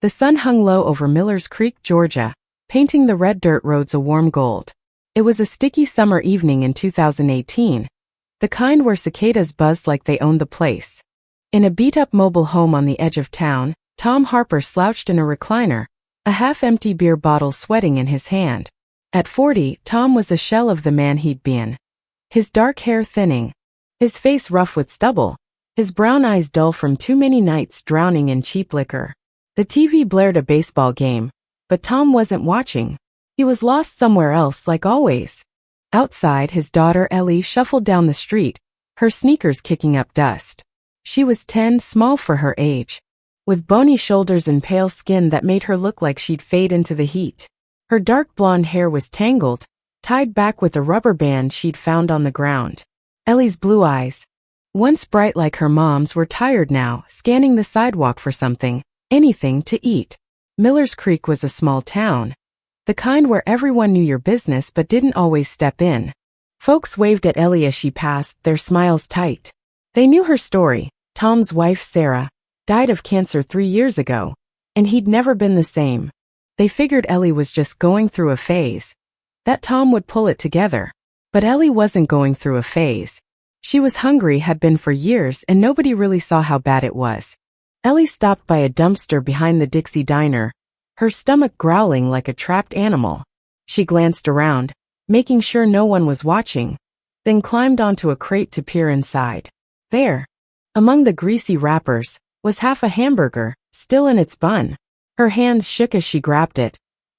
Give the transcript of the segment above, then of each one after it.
The sun hung low over Millers Creek, Georgia, painting the red dirt roads a warm gold. It was a sticky summer evening in 2018, the kind where cicadas buzzed like they owned the place. In a beat-up mobile home on the edge of town, Tom Harper slouched in a recliner, a half-empty beer bottle sweating in his hand. At 40, Tom was a shell of the man he'd been. His dark hair thinning, his face rough with stubble, his brown eyes dull from too many nights drowning in cheap liquor. The TV blared a baseball game, but Tom wasn't watching. He was lost somewhere else like always. Outside, his daughter Ellie shuffled down the street, her sneakers kicking up dust. She was 10, small for her age, with bony shoulders and pale skin that made her look like she'd fade into the heat. Her dark blonde hair was tangled, tied back with a rubber band she'd found on the ground. Ellie's blue eyes, once bright like her mom's, were tired now, scanning the sidewalk for something, anything to eat. Millers Creek was a small town, the kind where everyone knew your business but didn't always step in. Folks waved at Ellie as she passed, their smiles tight. They knew her story. Tom's wife, Sarah, died of cancer 3 years ago, and he'd never been the same. They figured Ellie was just going through a phase, that Tom would pull it together. But Ellie wasn't going through a phase. She was hungry, had been for years, and nobody really saw how bad it was. Ellie stopped by a dumpster behind the Dixie Diner, her stomach growling like a trapped animal. She glanced around, making sure no one was watching, then climbed onto a crate to peer inside. There, among the greasy wrappers, was half a hamburger, still in its bun. Her hands shook as she grabbed it,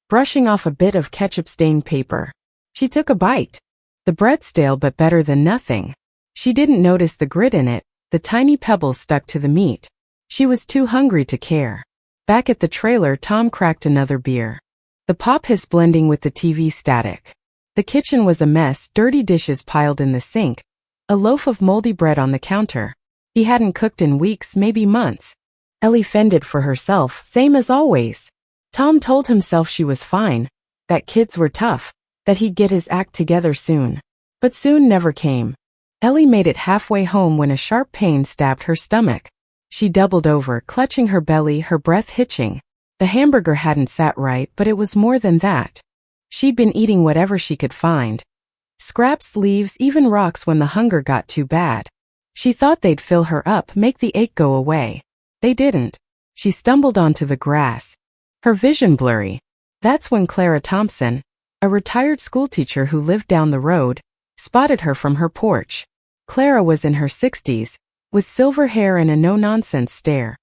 brushing off a bit of ketchup-stained paper. She took a bite. The bread stale but better than nothing. She didn't notice the grit in it, the tiny pebbles stuck to the meat. She was too hungry to care. Back at the trailer, Tom cracked another beer. The pop hiss blending with the TV static. The kitchen was a mess, dirty dishes piled in the sink, a loaf of moldy bread on the counter. He hadn't cooked in weeks, maybe months. Ellie fended for herself, same as always. Tom told himself she was fine, that kids were tough, that he'd get his act together soon. But soon never came. Ellie made it halfway home when a sharp pain stabbed her stomach. She doubled over, clutching her belly, her breath hitching. The hamburger hadn't sat right, but it was more than that. She'd been eating whatever she could find. Scraps, leaves, even rocks when the hunger got too bad. She thought they'd fill her up, make the ache go away. They didn't. She stumbled onto the grass, her vision blurry. That's when Clara Thompson, a retired schoolteacher who lived down the road, spotted her from her porch. Clara was in her 60s, with silver hair and a no-nonsense stare.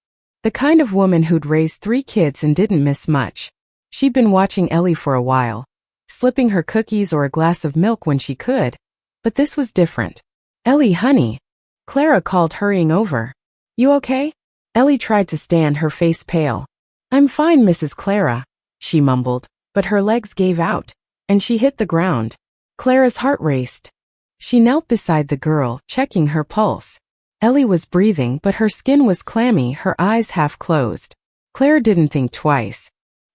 The kind of woman who'd raised 3 kids and didn't miss much. She'd been watching Ellie for a while, slipping her cookies or a glass of milk when she could. But this was different. "Ellie, honey," Clara called, hurrying over. "You okay?" Ellie tried to stand, her face pale. "I'm fine, Mrs. Clara," she mumbled, but her legs gave out, and she hit the ground. Clara's heart raced. She knelt beside the girl, checking her pulse. Ellie was breathing, but her skin was clammy, her eyes half closed. Clara didn't think twice.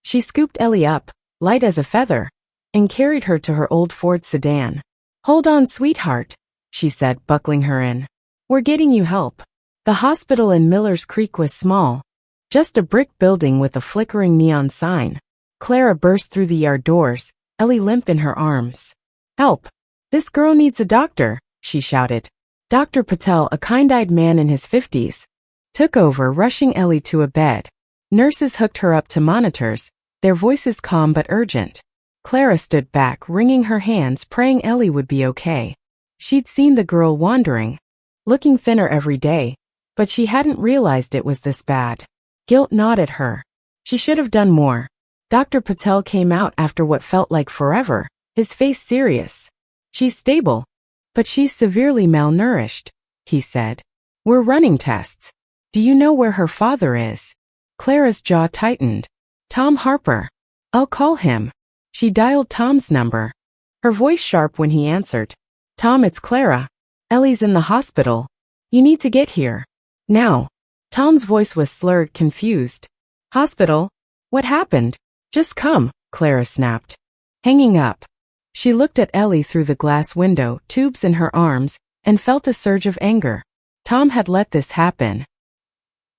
She scooped Ellie up, light as a feather, and carried her to her old Ford sedan. "Hold on, sweetheart," she said, buckling her in. "We're getting you help." The hospital in Millers Creek was small, just a brick building with a flickering neon sign. Clara burst through the yard doors, Ellie limp in her arms. "Help! This girl needs a doctor," she shouted. Dr. Patel, a kind-eyed man in his 50s, took over, rushing Ellie to a bed. Nurses hooked her up to monitors, their voices calm but urgent. Clara stood back, wringing her hands, praying Ellie would be okay. She'd seen the girl wandering, looking thinner every day, but she hadn't realized it was this bad. Guilt gnawed at her. She should have done more. Dr. Patel came out after what felt like forever, his face serious. "She's stable, but she's severely malnourished," he said. "We're running tests. Do you know where her father is?" Clara's jaw tightened. "Tom Harper. I'll call him." She dialed Tom's number, her voice sharp when he answered. "Tom, it's Clara. Ellie's in the hospital. You need to get here. Now." Tom's voice was slurred, confused. "Hospital? What happened?" "Just come," Clara snapped. Hanging up, she looked at Ellie through the glass window, tubes in her arms, and felt a surge of anger. Tom had let this happen.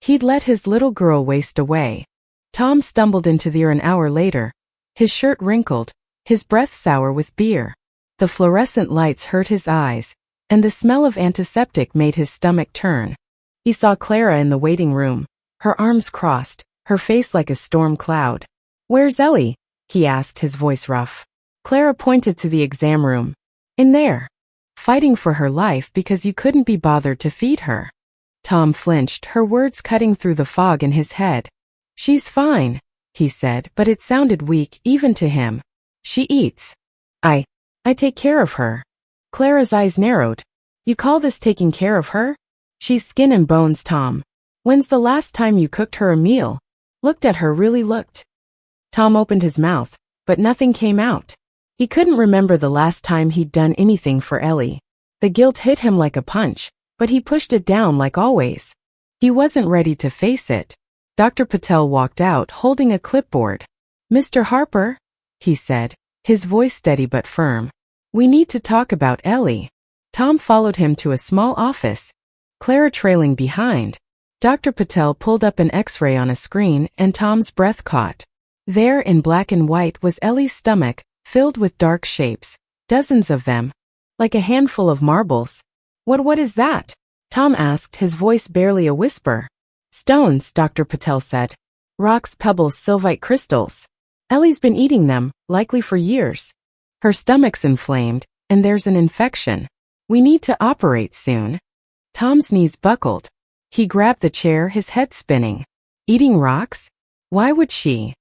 He'd let his little girl waste away. Tom stumbled into there an hour later, his shirt wrinkled, his breath sour with beer. The fluorescent lights hurt his eyes, and the smell of antiseptic made his stomach turn. He saw Clara in the waiting room, her arms crossed, her face like a storm cloud. "Where's Ellie?" he asked, his voice rough. Clara pointed to the exam room. "In there. Fighting for her life because you couldn't be bothered to feed her." Tom flinched, her words cutting through the fog in his head. "She's fine," he said, but it sounded weak even to him. "She eats. I take care of her." Clara's eyes narrowed. "You call this taking care of her? She's skin and bones, Tom. When's the last time you cooked her a meal?" Looked at her, really looked. Tom opened his mouth, but nothing came out. He couldn't remember the last time he'd done anything for Ellie. The guilt hit him like a punch, but he pushed it down like always. He wasn't ready to face it. Dr. Patel walked out holding a clipboard. "Mr. Harper," he said, his voice steady but firm. "We need to talk about Ellie." Tom followed him to a small office, Clara trailing behind. Dr. Patel pulled up an X-ray on a screen and Tom's breath caught. There in black and white was Ellie's stomach, filled with dark shapes, dozens of them, like a handful of marbles. What is that?" Tom asked, his voice barely a whisper. "Stones," Dr. Patel said. "Rocks, pebbles, sylvite crystals. Ellie's been eating them, likely for years. Her stomach's inflamed, and there's an infection. We need to operate soon." Tom's knees buckled. He grabbed the chair, his head spinning. Eating rocks? Why would she?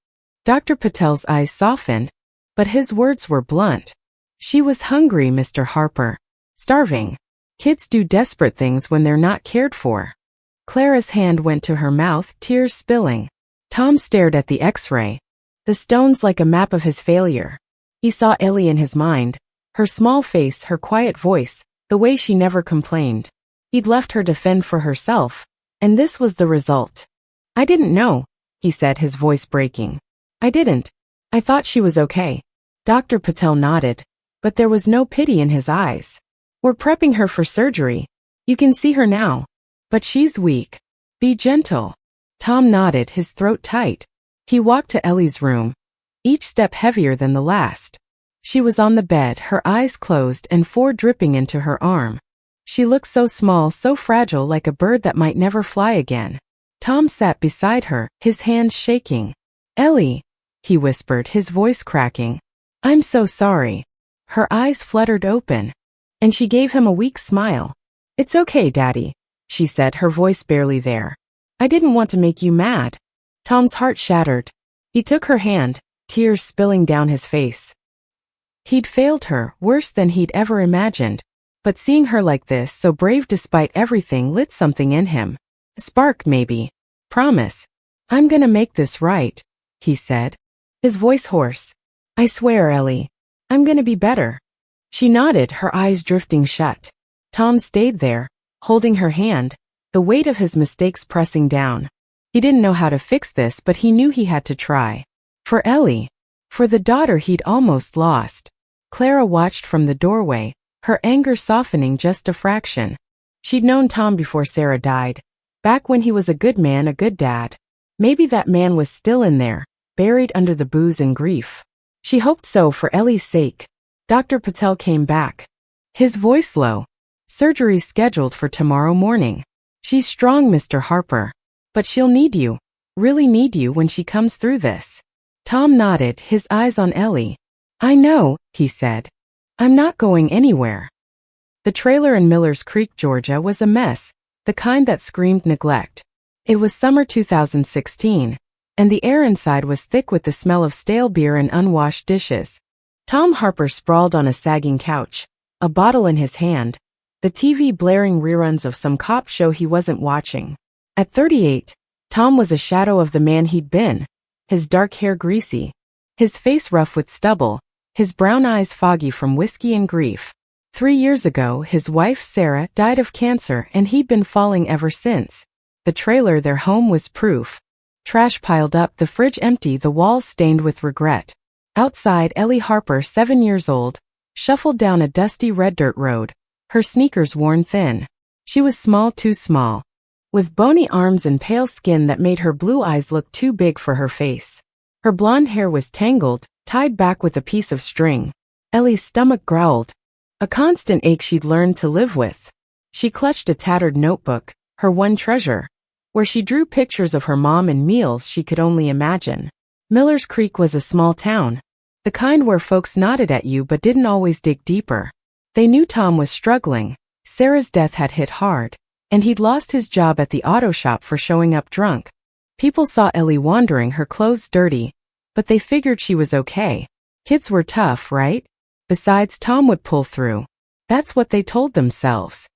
Dr. Patel's eyes softened, but his words were blunt. "She was hungry, Mr. Harper. Starving. Kids do desperate things when they're not cared for." Clara's hand went to her mouth, tears spilling. Tom stared at the X-ray. The stones like a map of his failure. He saw Ellie in his mind, her small face, her quiet voice, the way she never complained. He'd left her to fend for herself, and this was the result. "I didn't know," he said, his voice breaking. "I didn't. I thought she was okay." Dr. Patel nodded, but there was no pity in his eyes. "We're prepping her for surgery. You can see her now. But she's weak. Be gentle." Tom nodded, his throat tight. He walked to Ellie's room, each step heavier than the last. She was on the bed, her eyes closed and four dripping into her arm. She looked so small, so fragile, like a bird that might never fly again. Tom sat beside her, his hands shaking. "Ellie," he whispered, his voice cracking. "I'm so sorry." Her eyes fluttered open, and she gave him a weak smile. "It's okay, Daddy," she said, her voice barely there. "I didn't want to make you mad." Tom's heart shattered. He took her hand, tears spilling down his face. He'd failed her, worse than he'd ever imagined. But seeing her like this, so brave despite everything, lit something in him. A spark, maybe. "Promise. I'm gonna make this right," he said, his voice hoarse. "I swear, Ellie. I'm gonna be better." She nodded, her eyes drifting shut. Tom stayed there, holding her hand, the weight of his mistakes pressing down. He didn't know how to fix this, but he knew he had to try. For Ellie. For the daughter he'd almost lost. Clara watched from the doorway, her anger softening just a fraction. She'd known Tom before Sarah died, back when he was a good man, a good dad. Maybe that man was still in there, buried under the booze and grief. She hoped so for Ellie's sake. Dr. Patel came back, his voice low. "Surgery's scheduled for tomorrow morning. She's strong, Mr. Harper. But she'll need you, really need you when she comes through this." Tom nodded, his eyes on Ellie. "I know," he said. "I'm not going anywhere." The trailer in Millers Creek, Georgia was a mess, the kind that screamed neglect. It was summer 2016, and the air inside was thick with the smell of stale beer and unwashed dishes. Tom Harper sprawled on a sagging couch, a bottle in his hand, the TV blaring reruns of some cop show he wasn't watching. At 38, Tom was a shadow of the man he'd been, his dark hair greasy, his face rough with stubble, his brown eyes foggy from whiskey and grief. 3 years ago, his wife Sarah died of cancer and he'd been falling ever since. The trailer, their home, was proof. Trash piled up, the fridge empty, the walls stained with regret. Outside, Ellie Harper, 7 years old, shuffled down a dusty red dirt road, her sneakers worn thin. She was small, too small. with bony arms and pale skin that made her blue eyes look too big for her face. Her blonde hair was tangled, tied back with a piece of string. Ellie's stomach growled, a constant ache she'd learned to live with. She clutched a tattered notebook, her one treasure, where she drew pictures of her mom and meals she could only imagine. Millers Creek was a small town, the kind where folks nodded at you but didn't always dig deeper. They knew Tom was struggling. Sarah's death had hit hard, and he'd lost his job at the auto shop for showing up drunk. People saw Ellie wandering, her clothes dirty, but they figured she was okay. Kids were tough, right? Besides, Tom would pull through. That's what they told themselves.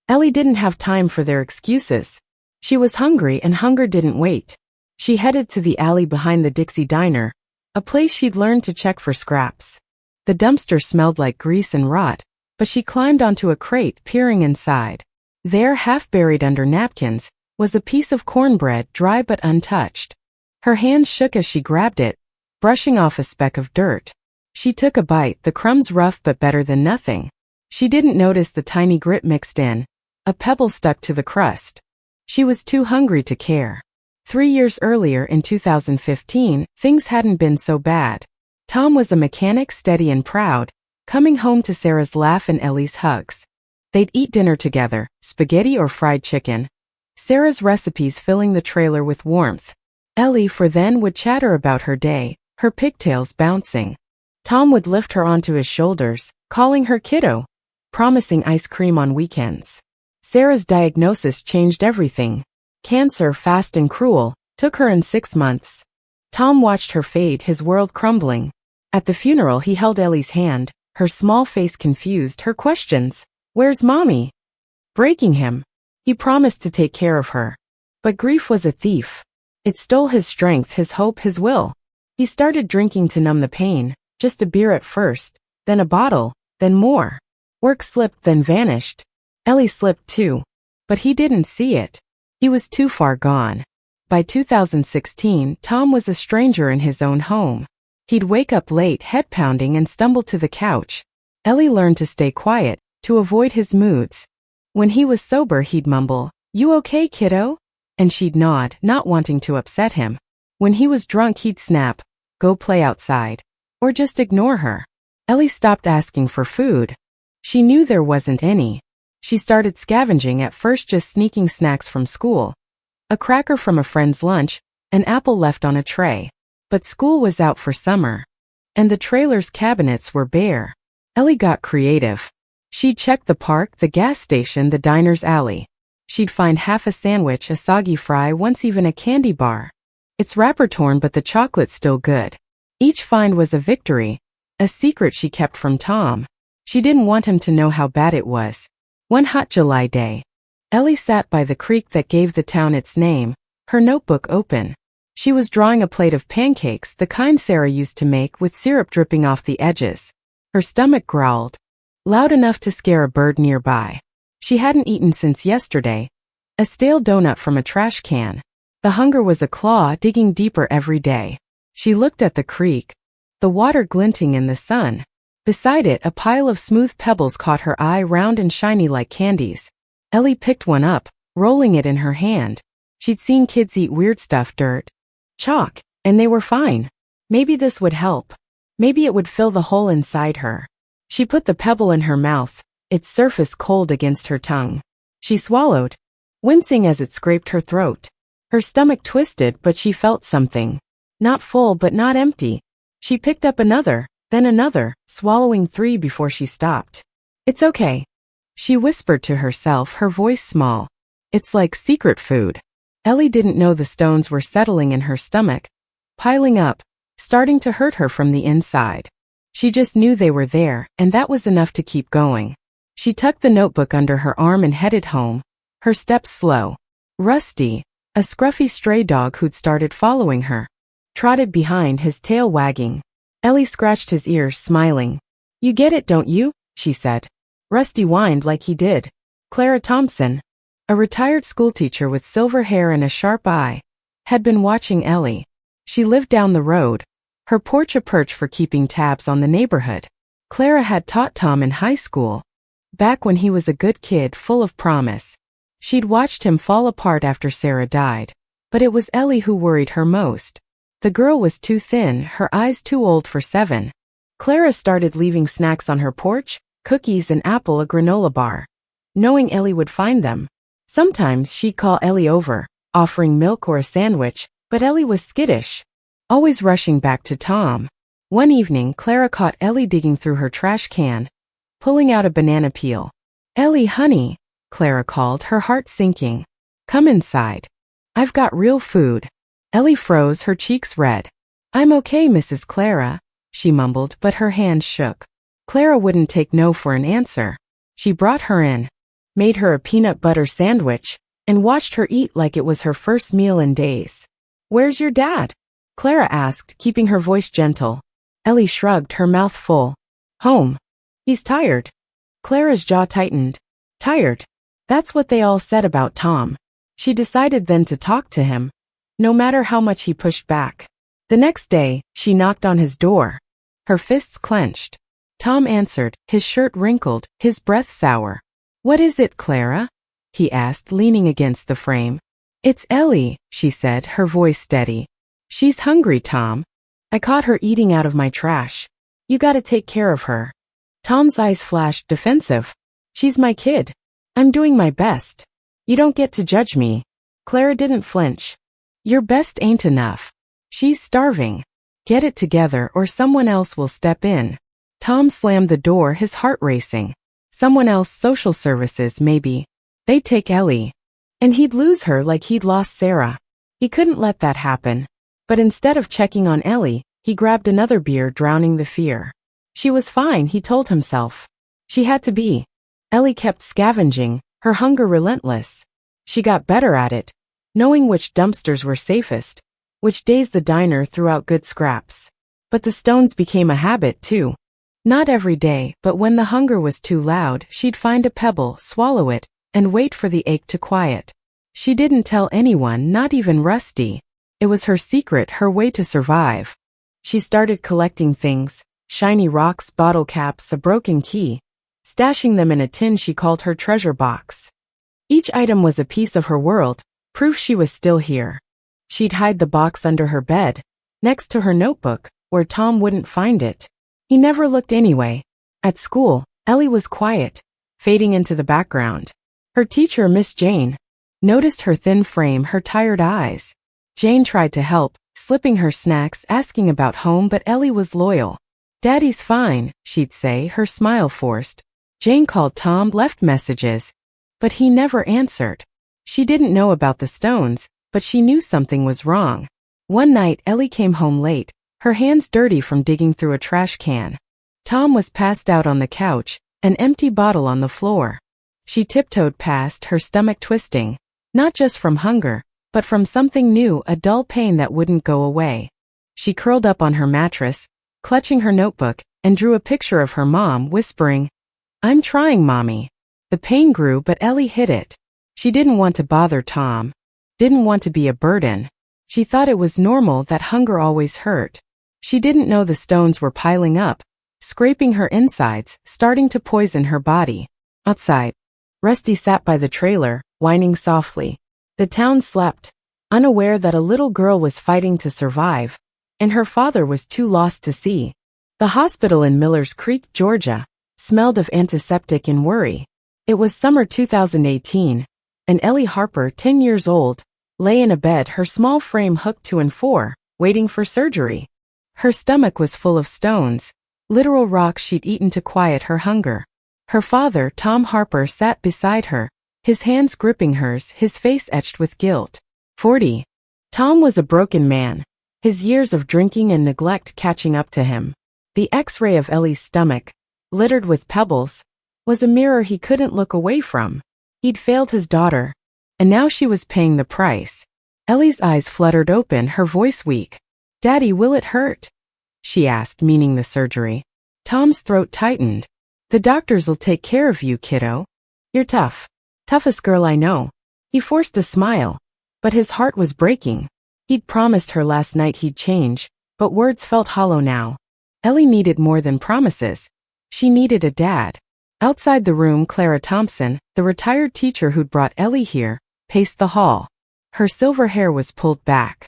Ellie didn't have time for their excuses. She was hungry, and hunger didn't wait. She headed to the alley behind the Dixie Diner, a place she'd learned to check for scraps. The dumpster smelled like grease and rot, but she climbed onto a crate, peering inside. There, half buried under napkins, was a piece of cornbread, dry but untouched. Her hands shook as she grabbed it, brushing off a speck of dirt. She took a bite, the crumbs rough but better than nothing. She didn't notice the tiny grit mixed in. A pebble stuck to the crust. She was too hungry to care. 3 years earlier, in 2015, things hadn't been so bad. Tom was a mechanic, steady and proud, coming home to Sarah's laugh and Ellie's hugs. They'd eat dinner together, spaghetti or fried chicken, Sarah's recipes filling the trailer with warmth. Ellie, for then, would chatter about her day, her pigtails bouncing. Tom would lift her onto his shoulders, calling her kiddo, promising ice cream on weekends. Sarah's diagnosis changed everything. Cancer, fast and cruel, took her in 6 months. Tom watched her fade, his world crumbling. At the funeral, he held Ellie's hand, her small face confused, her questions. Where's Mommy? Breaking him. He promised to take care of her. But grief was a thief. It stole his strength, his hope, his will. He started drinking to numb the pain, just a beer at first, then a bottle, then more. Work slipped, then vanished. Ellie slipped too. But he didn't see it. He was too far gone. By 2016, Tom was a stranger in his own home. He'd wake up late, head pounding, and stumble to the couch. Ellie learned to stay quiet, to avoid his moods. When he was sober, he'd mumble, "You okay, kiddo?" And she'd nod, not wanting to upset him. When he was drunk, he'd snap, "Go play outside," or just ignore her. Ellie stopped asking for food. She knew there wasn't any. She started scavenging, at first just sneaking snacks from school. A cracker from a friend's lunch, an apple left on a tray. But school was out for summer, and the trailer's cabinets were bare. Ellie got creative. She'd check the park, the gas station, the diner's alley. She'd find half a sandwich, a soggy fry, once even a candy bar. Its wrapper torn, but the chocolate still good. Each find was a victory, a secret she kept from Tom. She didn't want him to know how bad it was. One hot July day, Ellie sat by the creek that gave the town its name, her notebook open. She was drawing a plate of pancakes, the kind Sarah used to make, with syrup dripping off the edges. Her stomach growled, loud enough to scare a bird nearby. She hadn't eaten since yesterday, a stale donut from a trash can. The hunger was a claw, digging deeper every day. She looked at the creek, the water glinting in the sun. Beside it, a pile of smooth pebbles caught her eye, round and shiny like candies. Ellie picked one up, rolling it in her hand. She'd seen kids eat weird stuff, dirt, chalk, and they were fine. Maybe this would help. Maybe it would fill the hole inside her. She put the pebble in her mouth, its surface cold against her tongue. She swallowed, wincing as it scraped her throat. Her stomach twisted, but she felt something. Not full, but not empty. She picked up another, then another, swallowing 3 before she stopped. "It's okay," she whispered to herself, her voice small. "It's like secret food." Ellie didn't know the stones were settling in her stomach, piling up, starting to hurt her from the inside. She just knew they were there, and that was enough to keep going. She tucked the notebook under her arm and headed home, her steps slow. Rusty, a scruffy stray dog who'd started following her, trotted behind, his tail wagging. Ellie scratched his ears, smiling. "You get it, don't you?" she said. Rusty whined like he did. Clara Thompson, a retired schoolteacher with silver hair and a sharp eye, had been watching Ellie. She lived down the road, her porch a perch for keeping tabs on the neighborhood. Clara had taught Tom in high school, back when he was a good kid full of promise. She'd watched him fall apart after Sarah died. But it was Ellie who worried her most. The girl was too thin, her eyes too old for 7. Clara started leaving snacks on her porch, cookies and apple a granola bar, knowing Ellie would find them. Sometimes she'd call Ellie over, offering milk or a sandwich, but Ellie was skittish, always rushing back to Tom. One evening, Clara caught Ellie digging through her trash can, pulling out a banana peel. "Ellie, honey," Clara called, her heart sinking. "Come inside. I've got real food." Ellie froze, her cheeks red. "I'm okay, Mrs. Clara," she mumbled, but her hands shook. Clara wouldn't take no for an answer. She brought her in, made her a peanut butter sandwich, and watched her eat like it was her first meal in days. "Where's your dad?" Clara asked, keeping her voice gentle. Ellie shrugged, her mouth full. "Home. He's tired." Clara's jaw tightened. Tired. That's what they all said about Tom. She decided then to talk to him, no matter how much he pushed back. The next day, she knocked on his door, her fists clenched. Tom answered, his shirt wrinkled, his breath sour. "What is it, Clara?" he asked, leaning against the frame. "It's Ellie," she said, her voice steady. "She's hungry, Tom. I caught her eating out of my trash. You gotta take care of her." Tom's eyes flashed, defensive. "She's my kid. I'm doing my best. You don't get to judge me." Clara didn't flinch. "Your best ain't enough. She's starving. Get it together or someone else will step in." Tom slammed the door, his heart racing. Someone else, social services, maybe. They'd take Ellie. And he'd lose her like he'd lost Sarah. He couldn't let that happen. But instead of checking on Ellie, he grabbed another beer, drowning the fear. She was fine, he told himself. She had to be. Ellie kept scavenging, her hunger relentless. She got better at it, knowing which dumpsters were safest, which days the diner threw out good scraps. But the stones became a habit, too. Not every day, but when the hunger was too loud, she'd find a pebble, swallow it, and wait for the ache to quiet. She didn't tell anyone, not even Rusty. It was her secret, her way to survive. She started collecting things, shiny rocks, bottle caps, a broken key, stashing them in a tin she called her treasure box. Each item was a piece of her world, proof she was still here. She'd hide the box under her bed, next to her notebook, where Tom wouldn't find it. He never looked anyway. At school, Ellie was quiet, fading into the background. Her teacher, Miss Jane, noticed her thin frame, her tired eyes. Jane tried to help, slipping her snacks, asking about home, but Ellie was loyal. "Daddy's fine," she'd say, her smile forced. Jane called Tom, left messages, but he never answered. She didn't know about the stones, but she knew something was wrong. One night, Ellie came home late, her hands dirty from digging through a trash can. Tom was passed out on the couch, an empty bottle on the floor. She tiptoed past, her stomach twisting, not just from hunger, but from something new, a dull pain that wouldn't go away. She curled up on her mattress, clutching her notebook, and drew a picture of her mom, whispering, "I'm trying, Mommy." The pain grew, but Ellie hid it. She didn't want to bother Tom, didn't want to be a burden. She thought it was normal that hunger always hurt. She didn't know the stones were piling up, scraping her insides, starting to poison her body. Outside, Rusty sat by the trailer, whining softly. The town slept, unaware that a little girl was fighting to survive, and her father was too lost to see. The hospital in Millers Creek, Georgia, smelled of antiseptic and worry. It was summer 2018, and Ellie Harper, 10 years old, lay in a bed, her small frame hooked to and fore, waiting for surgery. Her stomach was full of stones, literal rocks she'd eaten to quiet her hunger. Her father, Tom Harper, sat beside her, his hands gripping hers, his face etched with guilt. 40. Tom was a broken man, his years of drinking and neglect catching up to him. The X-ray of Ellie's stomach, littered with pebbles, was a mirror he couldn't look away from. He'd failed his daughter, and now she was paying the price. Ellie's eyes fluttered open, her voice weak. "Daddy, will it hurt?" she asked, meaning the surgery. Tom's throat tightened. "The doctors'll take care of you, kiddo. You're tough. Toughest girl I know." He forced a smile, but his heart was breaking. He'd promised her last night he'd change, but words felt hollow now. Ellie needed more than promises. She needed a dad. Outside the room, Clara Thompson, the retired teacher who'd brought Ellie here, paced the hall. Her silver hair was pulled back,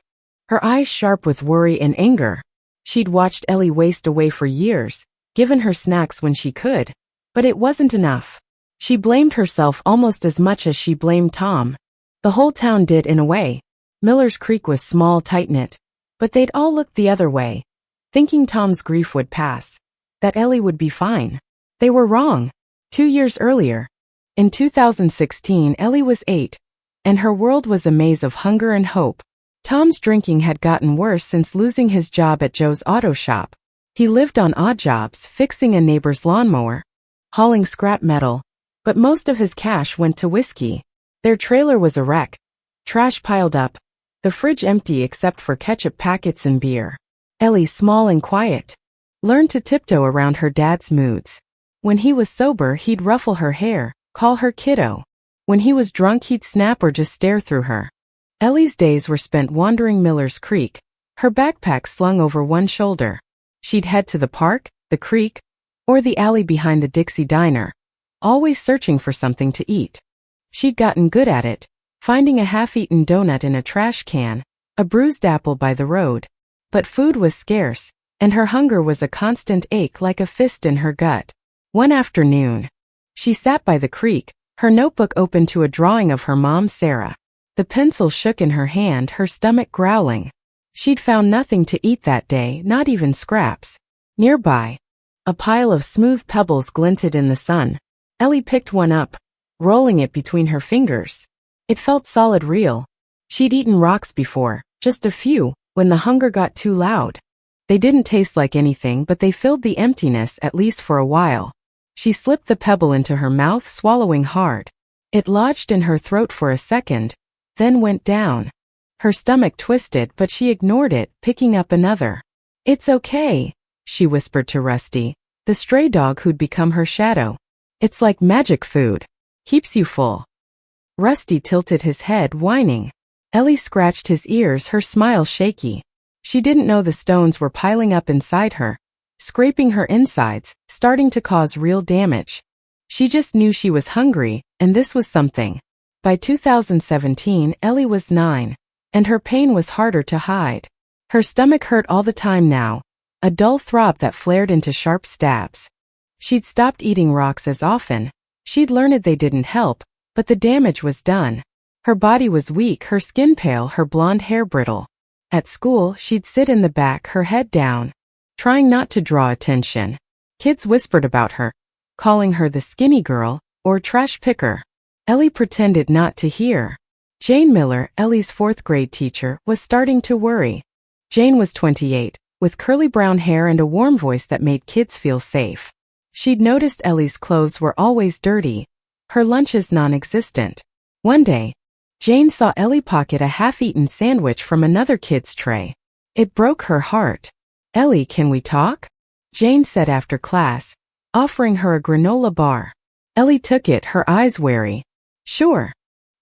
her eyes sharp with worry and anger. She'd watched Ellie waste away for years, given her snacks when she could, but it wasn't enough. She blamed herself almost as much as she blamed Tom. The whole town did in a way. Miller's Creek was small, tight-knit, but they'd all looked the other way, thinking Tom's grief would pass, that Ellie would be fine. They were wrong. 2 years earlier, in 2016, Ellie was 8, and her world was a maze of hunger and hope. Tom's drinking had gotten worse since losing his job at Joe's auto shop. He lived on odd jobs, fixing a neighbor's lawnmower, hauling scrap metal, but most of his cash went to whiskey. Their trailer was a wreck, trash piled up, the fridge empty except for ketchup packets and beer. Ellie, small and quiet, learned to tiptoe around her dad's moods. When he was sober, he'd ruffle her hair, call her kiddo. When he was drunk, he'd snap or just stare through her. Ellie's days were spent wandering Miller's Creek, her backpack slung over one shoulder. She'd head to the park, the creek, or the alley behind the Dixie Diner, always searching for something to eat. She'd gotten good at it, finding a half-eaten donut in a trash can, a bruised apple by the road. But food was scarce, and her hunger was a constant ache like a fist in her gut. One afternoon, she sat by the creek, her notebook open to a drawing of her mom, Sarah. The pencil shook in her hand, her stomach growling. She'd found nothing to eat that day, not even scraps. Nearby, a pile of smooth pebbles glinted in the sun. Ellie picked one up, rolling it between her fingers. It felt solid, real. She'd eaten rocks before, just a few, when the hunger got too loud. They didn't taste like anything, but they filled the emptiness, at least for a while. She slipped the pebble into her mouth, swallowing hard. It lodged in her throat for a second, then went down. Her stomach twisted, but she ignored it, picking up another. "It's okay," she whispered to Rusty, the stray dog who'd become her shadow. "It's like magic food. Keeps you full." Rusty tilted his head, whining. Ellie scratched his ears, her smile shaky. She didn't know the stones were piling up inside her, scraping her insides, starting to cause real damage. She just knew she was hungry, and this was something. By 2017, Ellie was 9, and her pain was harder to hide. Her stomach hurt all the time now, a dull throb that flared into sharp stabs. She'd stopped eating rocks as often. She'd learned they didn't help, but the damage was done. Her body was weak, her skin pale, her blonde hair brittle. At school, she'd sit in the back, her head down, trying not to draw attention. Kids whispered about her, calling her the skinny girl or trash picker. Ellie pretended not to hear. Jane Miller, Ellie's 4th grade teacher, was starting to worry. Jane was 28, with curly brown hair and a warm voice that made kids feel safe. She'd noticed Ellie's clothes were always dirty, her lunches non-existent. One day, Jane saw Ellie pocket a half-eaten sandwich from another kid's tray. It broke her heart. "Ellie, can we talk?" Jane said after class, offering her a granola bar. Ellie took it, her eyes wary. "Sure.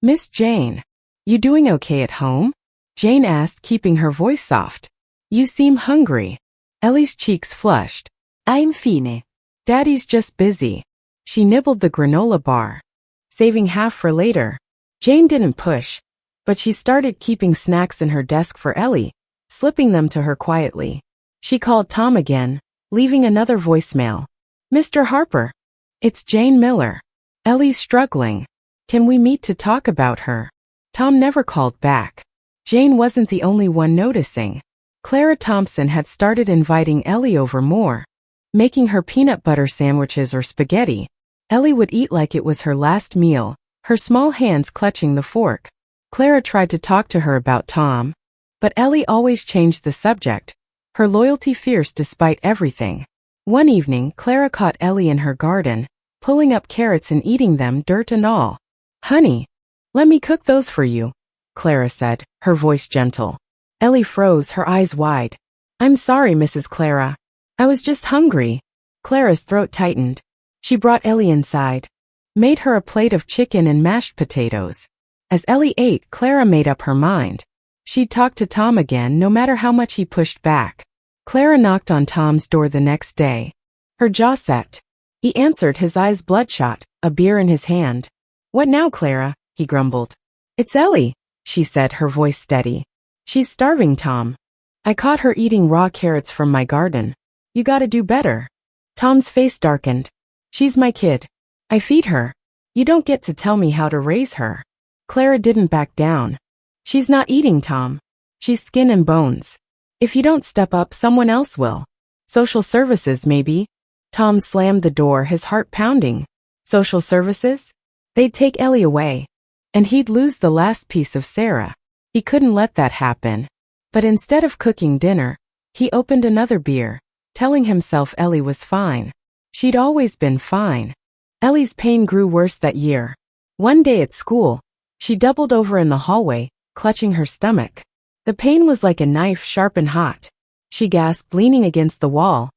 Miss Jane, you doing okay at home?" Jane asked, keeping her voice soft. "You seem hungry." Ellie's cheeks flushed. "I'm fine. Daddy's just busy." She nibbled the granola bar, saving half for later. Jane didn't push, but she started keeping snacks in her desk for Ellie, slipping them to her quietly. She called Tom again, leaving another voicemail. "Mr. Harper, it's Jane Miller. Ellie's struggling. Can we meet to talk about her?" Tom never called back. Jane wasn't the only one noticing. Clara Thompson had started inviting Ellie over more, making her peanut butter sandwiches or spaghetti. Ellie would eat like it was her last meal, her small hands clutching the fork. Clara tried to talk to her about Tom, but Ellie always changed the subject, her loyalty fierce despite everything. One evening, Clara caught Ellie in her garden, pulling up carrots and eating them, dirt and all. "Honey, let me cook those for you," Clara said, her voice gentle. Ellie froze, her eyes wide. "I'm sorry, Mrs. Clara. I was just hungry." Clara's throat tightened. She brought Ellie inside, made her a plate of chicken and mashed potatoes. As Ellie ate, Clara made up her mind. She'd talk to Tom again, no matter how much he pushed back. Clara knocked on Tom's door the next day, her jaw set. He answered, his eyes bloodshot, a beer in his hand. What now, Clara? He grumbled. It's Ellie, she said, her voice steady. She's starving, Tom. I caught her eating raw carrots from my garden. You gotta do better. Tom's face darkened. She's my kid. I feed her. You don't get to tell me how to raise her. Clara didn't back down. She's not eating, Tom. She's skin and bones. If you don't step up, someone else will. Social services, maybe. Tom slammed the door, his heart pounding. Social services? They'd take Ellie away. And he'd lose the last piece of Sarah. He couldn't let that happen. But instead of cooking dinner, he opened another beer, telling himself Ellie was fine. She'd always been fine. Ellie's pain grew worse that year. One day at school, she doubled over in the hallway, clutching her stomach. The pain was like a knife, sharp and hot. She gasped, leaning against the wall,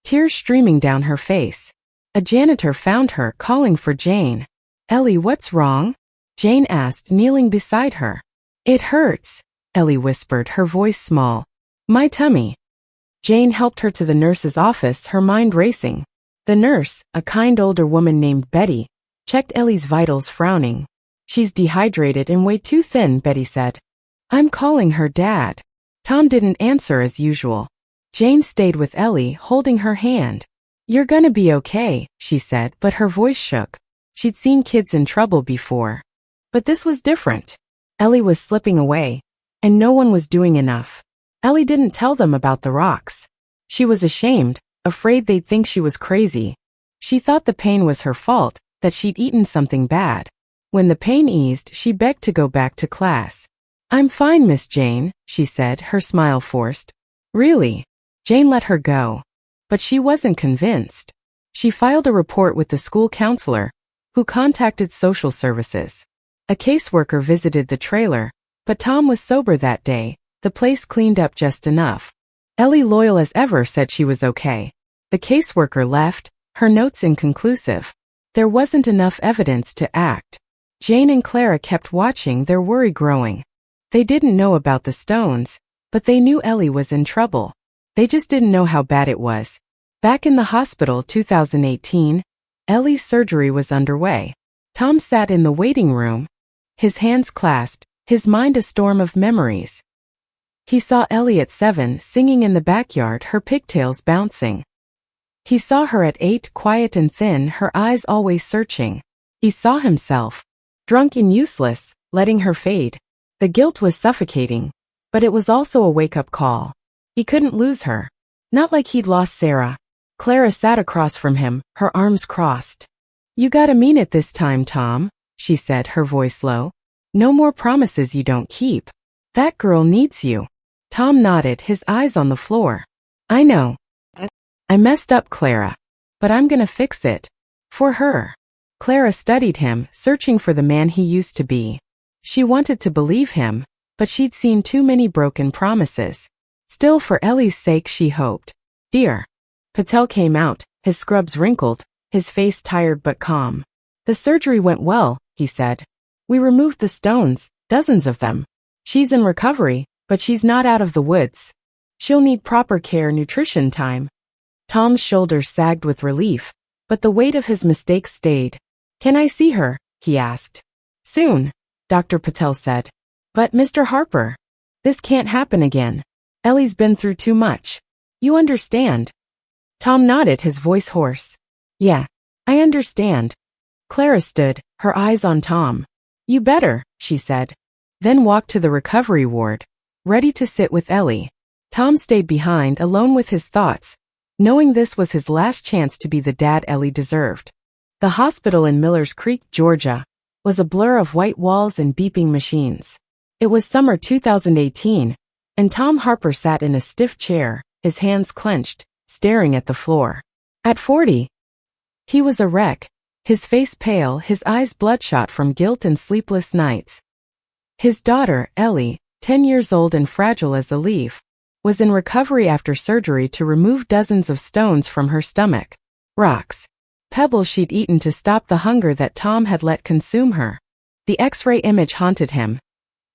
tears streaming down her face. A janitor found her, calling for Jane. Ellie, what's wrong? Jane asked, kneeling beside her. It hurts, Ellie whispered, her voice small. My tummy. Jane helped her to the nurse's office, her mind racing. The nurse, a kind older woman named Betty, checked Ellie's vitals, frowning. She's dehydrated and way too thin, Betty said. I'm calling her Dad. Tom didn't answer as usual. Jane stayed with Ellie, holding her hand. You're gonna be okay, she said, but her voice shook. She'd seen kids in trouble before. But this was different. Ellie was slipping away, and no one was doing enough. Ellie didn't tell them about the rocks. She was ashamed, afraid they'd think she was crazy. She thought the pain was her fault, that she'd eaten something bad. When the pain eased, she begged to go back to class. I'm fine, Miss Jane, she said, her smile forced. Really? Jane let her go. But she wasn't convinced. She filed a report with the school counselor, who contacted social services. A caseworker visited the trailer, but Tom was sober that day. The place cleaned up just enough. Ellie, loyal as ever, said she was okay. The caseworker left, her notes inconclusive. There wasn't enough evidence to act. Jane and Clara kept watching, their worry growing. They didn't know about the stones, but they knew Ellie was in trouble. They just didn't know how bad it was. Back in the hospital, 2018, Ellie's surgery was underway. Tom sat in the waiting room, his hands clasped, his mind a storm of memories. He saw Ellie at 7, singing in the backyard, her pigtails bouncing. He saw her at 8, quiet and thin, her eyes always searching. He saw himself, drunk and useless, letting her fade. The guilt was suffocating, but it was also a wake-up call. He couldn't lose her. Not like he'd lost Sarah. Clara sat across from him, her arms crossed. You gotta mean it this time, Tom, she said, her voice low. No more promises you don't keep. That girl needs you. Tom nodded, his eyes on the floor. I know. I messed up, Clara. But I'm gonna fix it. For her. Clara studied him, searching for the man he used to be. She wanted to believe him, but she'd seen too many broken promises. Still, for Ellie's sake, she hoped. Dear. Patel came out, his scrubs wrinkled, his face tired but calm. The surgery went well, he said. We removed the stones, dozens of them. She's in recovery, but she's not out of the woods. She'll need proper care, nutrition time. Tom's shoulders sagged with relief, but the weight of his mistakes stayed. Can I see her? He asked. Soon, Dr. Patel said. But Mr. Harper, this can't happen again. Ellie's been through too much. You understand? Tom nodded, his voice hoarse. Yeah, I understand. Clara stood, her eyes on Tom. You better, she said. Then walked to the recovery ward, ready to sit with Ellie. Tom stayed behind, alone with his thoughts, knowing this was his last chance to be the dad Ellie deserved. The hospital in Millers Creek, Georgia, was a blur of white walls and beeping machines. It was summer 2018, and Tom Harper sat in a stiff chair, his hands clenched, staring at the floor. At 40, he was a wreck, his face pale, his eyes bloodshot from guilt and sleepless nights. His daughter, Ellie, 10 years old and fragile as a leaf, was in recovery after surgery to remove dozens of stones from her stomach. Rocks. Pebbles she'd eaten to stop the hunger that Tom had let consume her. The X-ray image haunted him.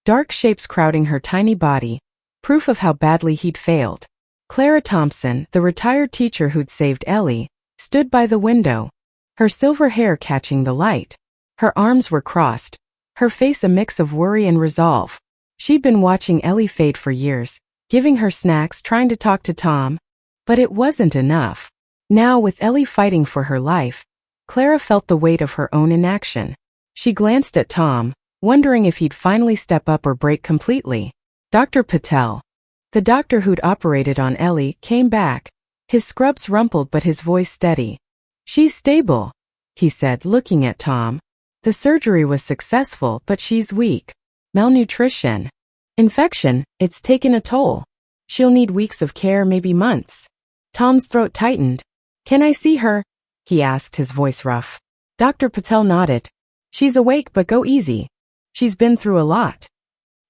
Dark shapes crowding her tiny body, proof of how badly he'd failed. Clara Thompson, the retired teacher who'd saved Ellie, stood by the window, her silver hair catching the light. Her arms were crossed, her face a mix of worry and resolve. She'd been watching Ellie fade for years, giving her snacks, trying to talk to Tom. But it wasn't enough. Now, with Ellie fighting for her life, Clara felt the weight of her own inaction. She glanced at Tom, wondering if he'd finally step up or break completely. Dr. Patel, the doctor who'd operated on Ellie, came back, his scrubs rumpled but his voice steady. "She's stable," he said, looking at Tom. "The surgery was successful, but she's weak. Malnutrition. Infection, it's taken a toll. She'll need weeks of care, maybe months." Tom's throat tightened. "Can I see her?" he asked, his voice rough. Dr. Patel nodded. "She's awake, but go easy. She's been through a lot."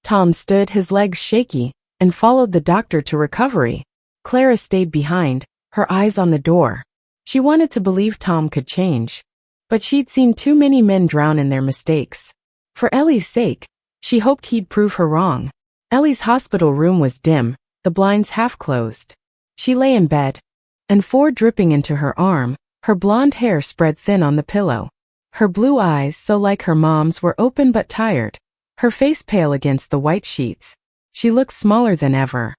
Tom stood, his legs shaky, and followed the doctor to recovery. Clara stayed behind, her eyes on the door. She wanted to believe Tom could change. But she'd seen too many men drown in their mistakes. For Ellie's sake, she hoped he'd prove her wrong. Ellie's hospital room was dim, the blinds half closed. She lay in bed, and dripping into her arm, her blonde hair spread thin on the pillow. Her blue eyes, so like her mom's, were open but tired, her face pale against the white sheets. She looked smaller than ever,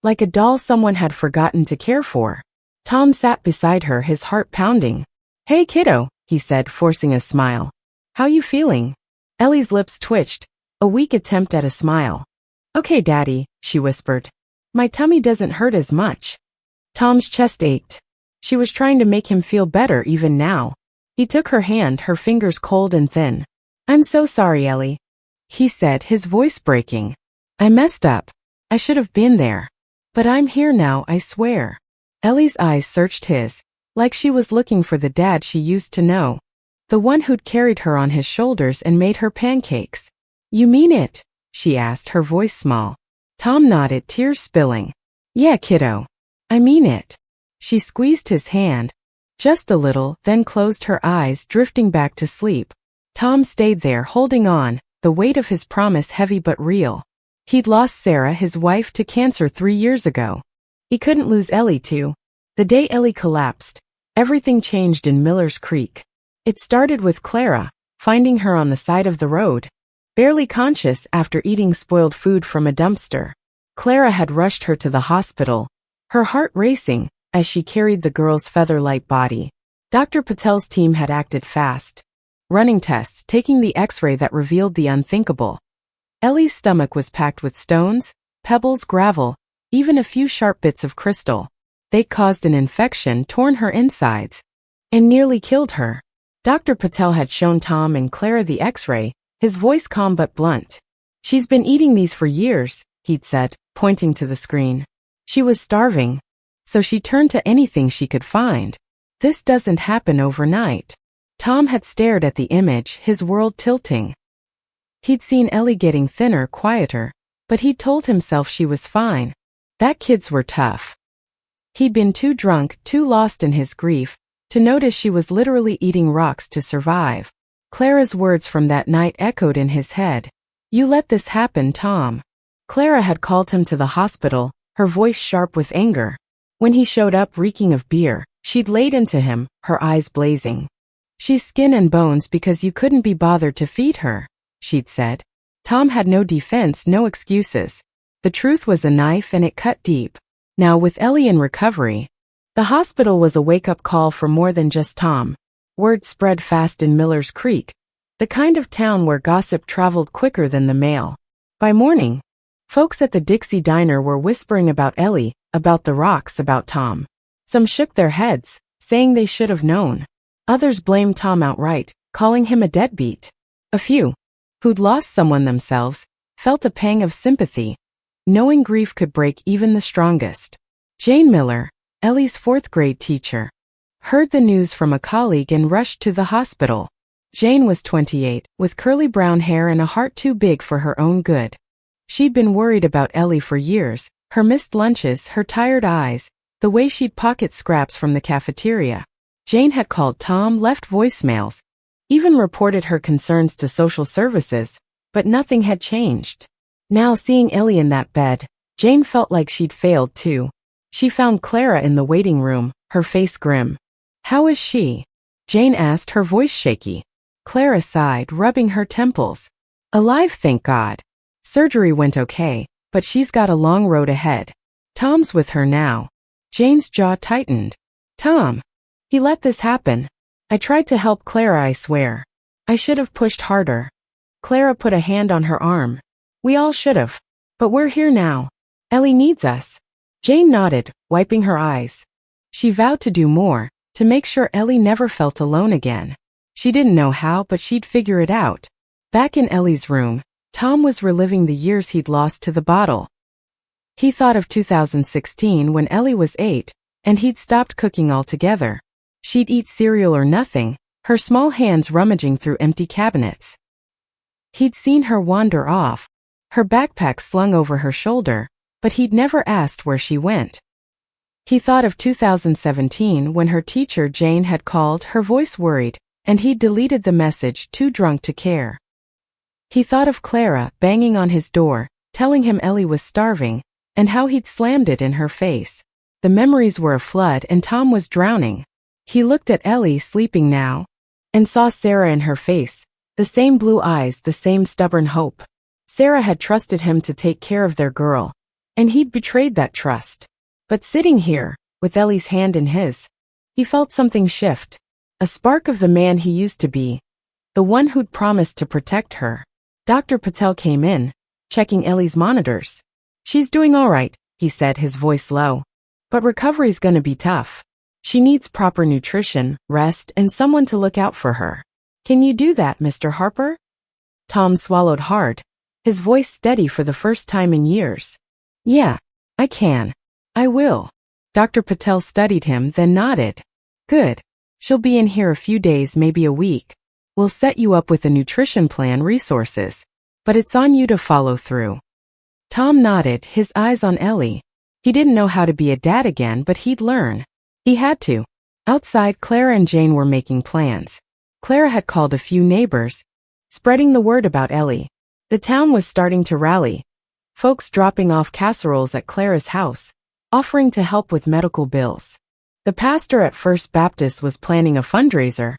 like a doll someone had forgotten to care for. Tom sat beside her, his heart pounding. "Hey kiddo," he said, forcing a smile. "How you feeling?" Ellie's lips twitched, a weak attempt at a smile. "Okay, Daddy," she whispered. "My tummy doesn't hurt as much." Tom's chest ached. She was trying to make him feel better even now. He took her hand, her fingers cold and thin. "I'm so sorry, Ellie," he said, his voice breaking. "I messed up. I should have been there. But I'm here now, I swear." Ellie's eyes searched his, like she was looking for the dad she used to know. The one who'd carried her on his shoulders and made her pancakes. "You mean it?" she asked, her voice small. Tom nodded, tears spilling. "Yeah, kiddo. I mean it." She squeezed his hand, just a little, then closed her eyes, drifting back to sleep. Tom stayed there, holding on, the weight of his promise heavy but real. He'd lost Sarah, his wife, to cancer 3 years ago. He couldn't lose Ellie too. The day Ellie collapsed, everything changed in Miller's Creek. It started with Clara, finding her on the side of the road, barely conscious after eating spoiled food from a dumpster. Clara had rushed her to the hospital, her heart racing as she carried the girl's feather-light body. Dr. Patel's team had acted fast, running tests, taking the X-ray that revealed the unthinkable. Ellie's stomach was packed with stones, pebbles, gravel, even a few sharp bits of crystal. They'd caused an infection, torn her insides, and nearly killed her. Dr. Patel had shown Tom and Clara the X-ray, his voice calm but blunt. "She's been eating these for years," he'd said, pointing to the screen. "She was starving, so she turned to anything she could find. This doesn't happen overnight." Tom had stared at the image, his world tilting. He'd seen Ellie getting thinner, quieter, but he'd told himself she was fine. That kids were tough. He'd been too drunk, too lost in his grief, to notice she was literally eating rocks to survive. Clara's words from that night echoed in his head. "You let this happen, Tom." Clara had called him to the hospital, her voice sharp with anger. When he showed up reeking of beer, she'd laid into him, her eyes blazing. "She's skin and bones because you couldn't be bothered to feed her," she'd said. Tom had no defense, no excuses. The truth was a knife and it cut deep. Now with Ellie in recovery, the hospital was a wake-up call for more than just Tom. Word spread fast in Miller's Creek, the kind of town where gossip traveled quicker than the mail. By morning, folks at the Dixie Diner were whispering about Ellie, about the rocks, about Tom. Some shook their heads, saying they should have known. Others blamed Tom outright, calling him a deadbeat. A few, who'd lost someone themselves, felt a pang of sympathy, knowing grief could break even the strongest. Jane Miller, Ellie's 4th-grade teacher, heard the news from a colleague and rushed to the hospital. Jane was 28, with curly brown hair and a heart too big for her own good. She'd been worried about Ellie for years, her missed lunches, her tired eyes, the way she'd pocket scraps from the cafeteria. Jane had called Tom, left voicemails, even reported her concerns to social services, but nothing had changed. Now seeing Ellie in that bed, Jane felt like she'd failed too. She found Clara in the waiting room, her face grim. "How is she?" Jane asked, her voice shaky. Clara sighed, rubbing her temples. Alive, thank God. Surgery went okay, but she's got a long road ahead. Tom's with her now. Jane's jaw tightened. Tom. He let this happen. I tried to help Clara, I swear. I should have pushed harder. Clara put a hand on her arm. We all should have. But we're here now. Ellie needs us. Jane nodded, wiping her eyes. She vowed to do more, to make sure Ellie never felt alone again. She didn't know how, but she'd figure it out. Back in Ellie's room, Tom was reliving the years he'd lost to the bottle. He thought of 2016 when Ellie was 8, and he'd stopped cooking altogether. She'd eat cereal or nothing, her small hands rummaging through empty cabinets. He'd seen her wander off, her backpack slung over her shoulder, but he'd never asked where she went. He thought of 2017 when her teacher Jane had called, her voice worried, and he'd deleted the message, too drunk to care. He thought of Clara banging on his door, telling him Ellie was starving, and how he'd slammed it in her face. The memories were a flood and Tom was drowning. He looked at Ellie sleeping now, and saw Sarah in her face, the same blue eyes, the same stubborn hope. Sarah had trusted him to take care of their girl, and he'd betrayed that trust. But sitting here, with Ellie's hand in his, he felt something shift. A spark of the man he used to be, the one who'd promised to protect her. Dr. Patel came in, checking Ellie's monitors. She's doing all right, he said, his voice low. But recovery's gonna be tough. She needs proper nutrition, rest, and someone to look out for her. Can you do that, Mr. Harper? Tom swallowed hard, his voice steady for the first time in years. Yeah, I can. I will. Dr. Patel studied him, then nodded. Good. She'll be in here a few days, maybe a week. We'll set you up with a nutrition plan, resources. But it's on you to follow through. Tom nodded, his eyes on Ellie. He didn't know how to be a dad again, but he'd learn. He had to. Outside, Clara and Jane were making plans. Clara had called a few neighbors, spreading the word about Ellie. The town was starting to rally. Folks dropping off casseroles at Clara's house, offering to help with medical bills. The pastor at First Baptist was planning a fundraiser,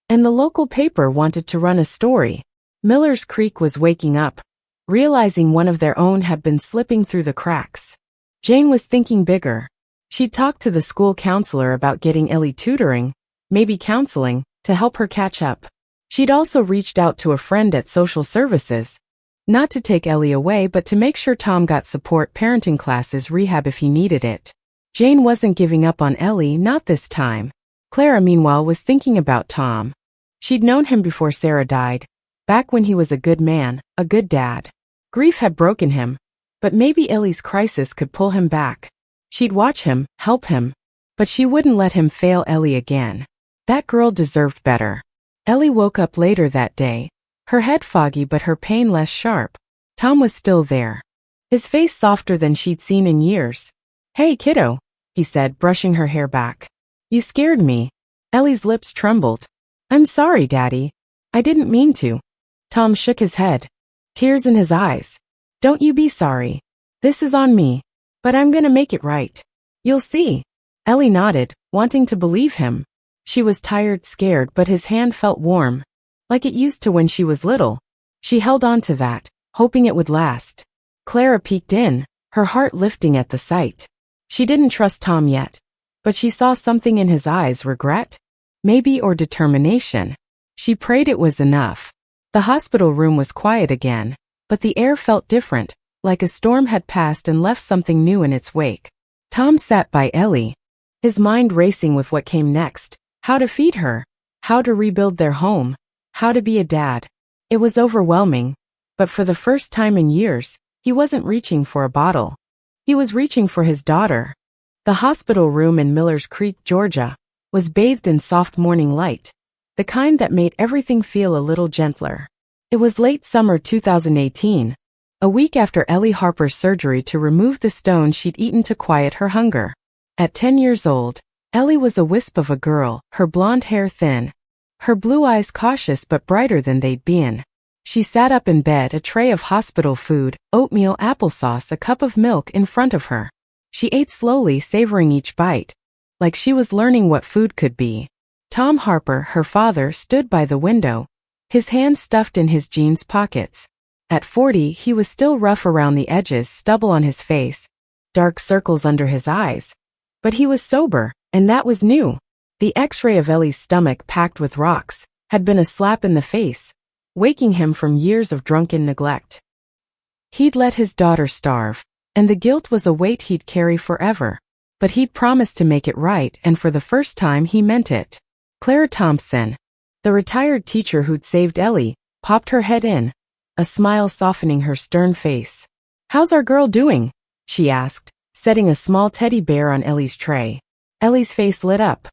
and the local paper wanted to run a story. Miller's Creek was waking up, realizing one of their own had been slipping through the cracks. Jane was thinking bigger. She'd talked to the school counselor about getting Ellie tutoring, maybe counseling, to help her catch up. She'd also reached out to a friend at social services, not to take Ellie away but to make sure Tom got support, parenting classes, rehab if he needed it. Jane wasn't giving up on Ellie, not this time. Clara, meanwhile, was thinking about Tom. She'd known him before Sarah died, back when he was a good man, a good dad. Grief had broken him, but maybe Ellie's crisis could pull him back. She'd watch him, help him, but she wouldn't let him fail Ellie again. That girl deserved better. Ellie woke up later that day, her head foggy but her pain less sharp. Tom was still there, his face softer than she'd seen in years. Hey, kiddo, he said, brushing her hair back. You scared me. Ellie's lips trembled. I'm sorry, Daddy. I didn't mean to. Tom shook his head, tears in his eyes. Don't you be sorry. This is on me, but I'm gonna make it right. You'll see. Ellie nodded, wanting to believe him. She was tired, scared, but his hand felt warm, like it used to when she was little. She held on to that, hoping it would last. Clara peeked in, her heart lifting at the sight. She didn't trust Tom yet, but she saw something in his eyes, regret? Maybe, or determination. She prayed it was enough. The hospital room was quiet again, but the air felt different, like a storm had passed and left something new in its wake. Tom sat by Ellie, his mind racing with what came next, how to feed her, how to rebuild their home, how to be a dad. It was overwhelming, but for the first time in years, he wasn't reaching for a bottle. He was reaching for his daughter. The hospital room in Millers Creek, Georgia, was bathed in soft morning light, the kind that made everything feel a little gentler. It was late summer 2018, a week after Ellie Harper's surgery to remove the stone she'd eaten to quiet her hunger. At 10 years old, Ellie was a wisp of a girl, her blonde hair thin, her blue eyes cautious but brighter than they'd been. She sat up in bed, a tray of hospital food, oatmeal, applesauce, a cup of milk in front of her. She ate slowly, savoring each bite, like she was learning what food could be. Tom Harper, her father, stood by the window, his hands stuffed in his jeans pockets. At 40, he was still rough around the edges, stubble on his face, dark circles under his eyes. But he was sober, and that was new. The X-ray of Ellie's stomach, packed with rocks, had been a slap in the face, waking him from years of drunken neglect. He'd let his daughter starve, and the guilt was a weight he'd carry forever. But he'd promised to make it right, and for the first time he meant it. Clara Thompson, the retired teacher who'd saved Ellie, popped her head in, a smile softening her stern face. "How's our girl doing?" she asked, setting a small teddy bear on Ellie's tray. Ellie's face lit up.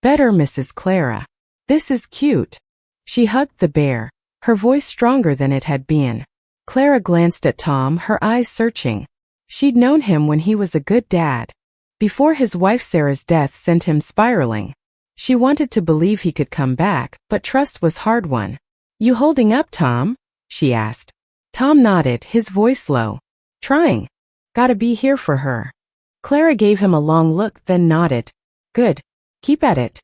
"Better, Mrs. Clara. This is cute." She hugged the bear, her voice stronger than it had been. Clara glanced at Tom, her eyes searching. She'd known him when he was a good dad, before his wife Sarah's death sent him spiraling. She wanted to believe he could come back, but trust was hard-won. "You holding up, Tom?" she asked. Tom nodded, his voice low. "Trying. Gotta be here for her." Clara gave him a long look, then nodded. "Good. Keep at it."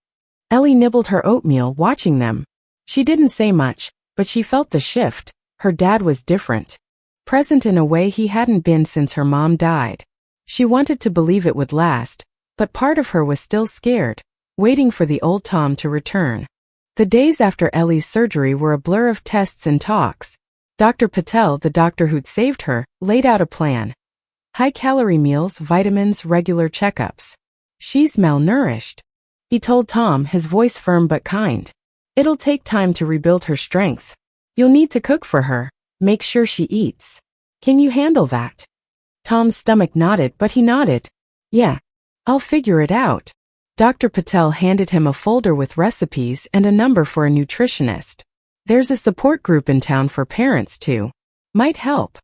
Ellie nibbled her oatmeal, watching them. She didn't say much, but she felt the shift. Her dad was different. Present in a way he hadn't been since her mom died. She wanted to believe it would last, but part of her was still scared, waiting for the old Tom to return. The days after Ellie's surgery were a blur of tests and talks. Dr. Patel, the doctor who'd saved her, laid out a plan. High-calorie meals, vitamins, regular checkups. "She's malnourished," he told Tom, his voice firm but kind. "It'll take time to rebuild her strength. You'll need to cook for her, make sure she eats. Can you handle that?" Tom's stomach nodded, but he nodded. "Yeah, I'll figure it out." Dr. Patel handed him a folder with recipes and a number for a nutritionist. "There's a support group in town for parents too. Might help."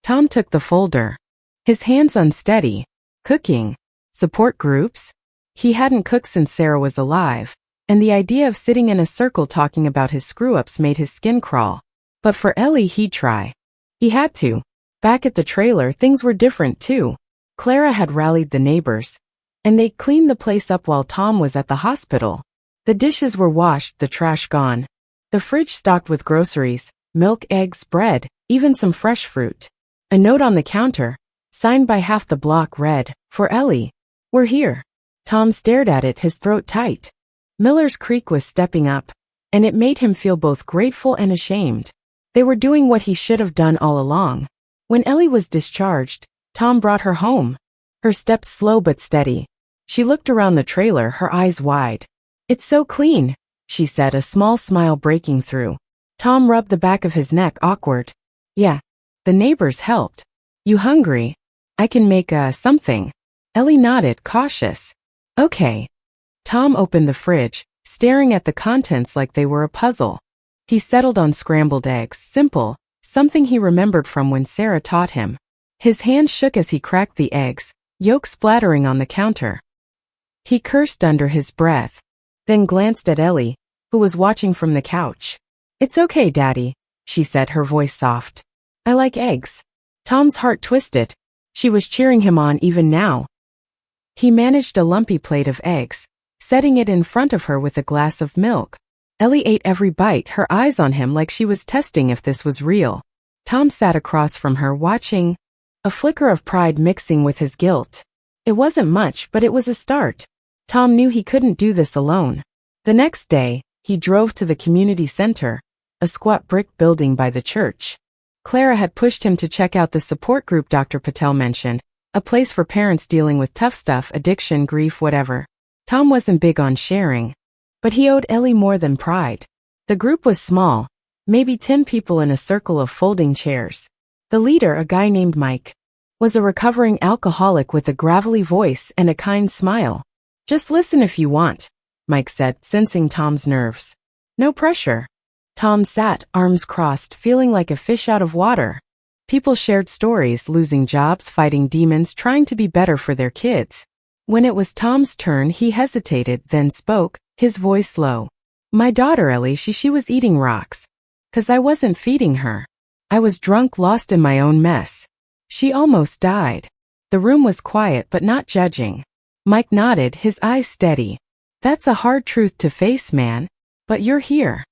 Tom took the folder, his hands unsteady. Cooking? Support groups? He hadn't cooked since Sarah was alive, and the idea of sitting in a circle talking about his screw-ups made his skin crawl. But for Ellie, he'd try. He had to. Back at the trailer, things were different too. Clara had rallied the neighbors, and they cleaned the place up while Tom was at the hospital. The dishes were washed, the trash gone. The fridge stocked with groceries, milk, eggs, bread, even some fresh fruit. A note on the counter, signed by half the block, read, "For Ellie. We're here." Tom stared at it, his throat tight. Miller's Creek was stepping up, and it made him feel both grateful and ashamed. They were doing what he should have done all along. When Ellie was discharged, Tom brought her home. Her steps slow but steady. She looked around the trailer, her eyes wide. "It's so clean," she said, a small smile breaking through. Tom rubbed the back of his neck, awkward. "Yeah. The neighbors helped. You hungry? I can make something." Ellie nodded, cautious. "Okay." Tom opened the fridge, staring at the contents like they were a puzzle. He settled on scrambled eggs, simple, something he remembered from when Sarah taught him. His hand shook as he cracked the eggs, yolk splattering on the counter. He cursed under his breath, then glanced at Ellie, who was watching from the couch. "It's okay, Daddy," she said, her voice soft. "I like eggs." Tom's heart twisted. She was cheering him on even now. He managed a lumpy plate of eggs, setting it in front of her with a glass of milk. Ellie ate every bite, her eyes on him like she was testing if this was real. Tom sat across from her, watching, a flicker of pride mixing with his guilt. It wasn't much, but it was a start. Tom knew he couldn't do this alone. The next day, he drove to the community center, a squat brick building by the church. Clara had pushed him to check out the support group Dr. Patel mentioned, a place for parents dealing with tough stuff, addiction, grief, whatever. Tom wasn't big on sharing, but he owed Ellie more than pride. The group was small, maybe 10 people in a circle of folding chairs. The leader, a guy named Mike, was a recovering alcoholic with a gravelly voice and a kind smile. "Just listen if you want," Mike said, sensing Tom's nerves. "No pressure." Tom sat, arms crossed, feeling like a fish out of water. People shared stories, losing jobs, fighting demons, trying to be better for their kids. When it was Tom's turn, he hesitated, then spoke, his voice low. "My daughter Ellie, she was eating rocks. 'Cause I wasn't feeding her. I was drunk, lost in my own mess. She almost died." The room was quiet but not judging. Mike nodded, his eyes steady. That's a hard truth to face, man. But you're here.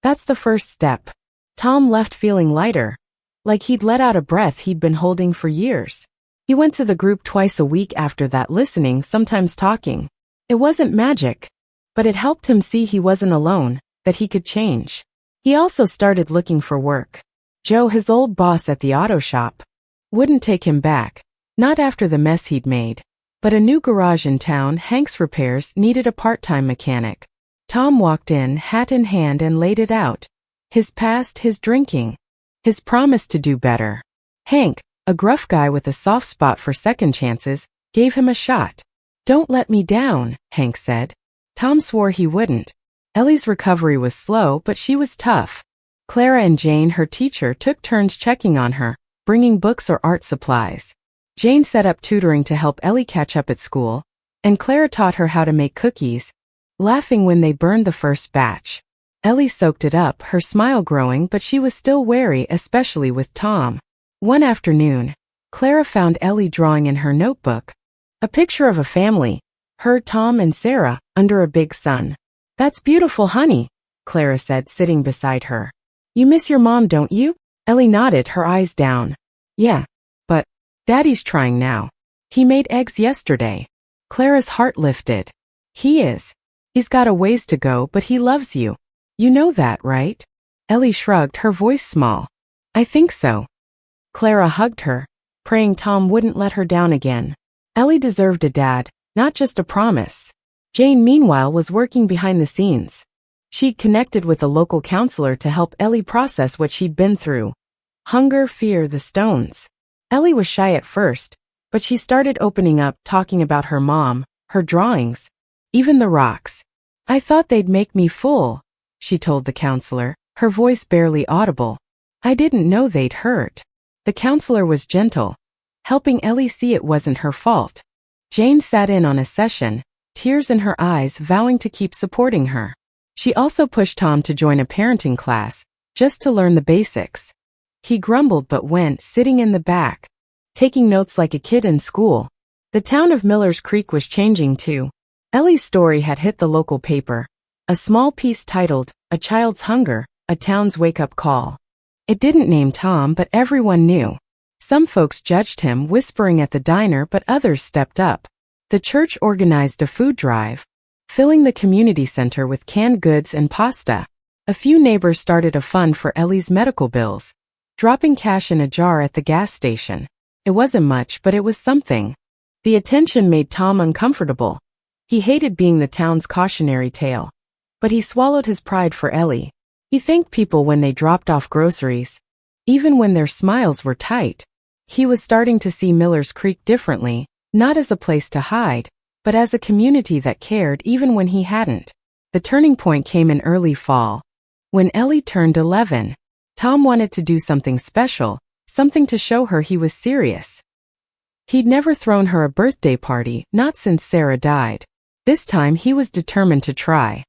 That's the first step. Tom left feeling lighter, like he'd let out a breath he'd been holding for years. He went to the group twice a week after that, listening, sometimes talking. It wasn't magic, but it helped him see he wasn't alone, that he could change. He also started looking for work. Joe, his old boss at the auto shop, wouldn't take him back, not after the mess he'd made. But a new garage in town, Hank's Repairs, needed a part-time mechanic. Tom walked in, hat in hand, and laid it out. His past, his drinking, his promise to do better. Hank, a gruff guy with a soft spot for second chances, gave him a shot. "Don't let me down," Hank said. Tom swore he wouldn't. Ellie's recovery was slow, but she was tough. Clara and Jane, her teacher, took turns checking on her, bringing books or art supplies. Jane set up tutoring to help Ellie catch up at school, and Clara taught her how to make cookies, laughing when they burned the first batch. Ellie soaked it up, her smile growing, but she was still wary, especially with Tom. One afternoon, Clara found Ellie drawing in her notebook a picture of a family, her, Tom, and Sarah, under a big sun. "That's beautiful, honey," Clara said, sitting beside her. "You miss your mom, don't you?" Ellie nodded, her eyes down. "Yeah, but Daddy's trying now. He made eggs yesterday." Clara's heart lifted. "He is. He's got a ways to go, but he loves you. You know that, right?" Ellie shrugged, her voice small. "I think so." Clara hugged her, praying Tom wouldn't let her down again. Ellie deserved a dad, not just a promise. Jane, meanwhile, was working behind the scenes. She'd connected with a local counselor to help Ellie process what she'd been through. Hunger, fear, the stones. Ellie was shy at first, but she started opening up, talking about her mom, her drawings, even the rocks. "I thought they'd make me full," she told the counselor, her voice barely audible. "I didn't know they'd hurt." The counselor was gentle, helping Ellie see it wasn't her fault. Jane sat in on a session, tears in her eyes, vowing to keep supporting her. She also pushed Tom to join a parenting class, just to learn the basics. He grumbled but went, sitting in the back, taking notes like a kid in school. The town of Millers Creek was changing too. Ellie's story had hit the local paper, a small piece titled, "A Child's Hunger, a Town's Wake-Up Call." It didn't name Tom, but everyone knew. Some folks judged him, whispering at the diner, but others stepped up. The church organized a food drive, filling the community center with canned goods and pasta. A few neighbors started a fund for Ellie's medical bills, dropping cash in a jar at the gas station. It wasn't much, but it was something. The attention made Tom uncomfortable. He hated being the town's cautionary tale. But he swallowed his pride for Ellie. He thanked people when they dropped off groceries, even when their smiles were tight. He was starting to see Millers Creek differently, not as a place to hide, but as a community that cared even when he hadn't. The turning point came in early fall. When Ellie turned 11, Tom wanted to do something special, something to show her he was serious. He'd never thrown her a birthday party, not since Sarah died. This time he was determined to try.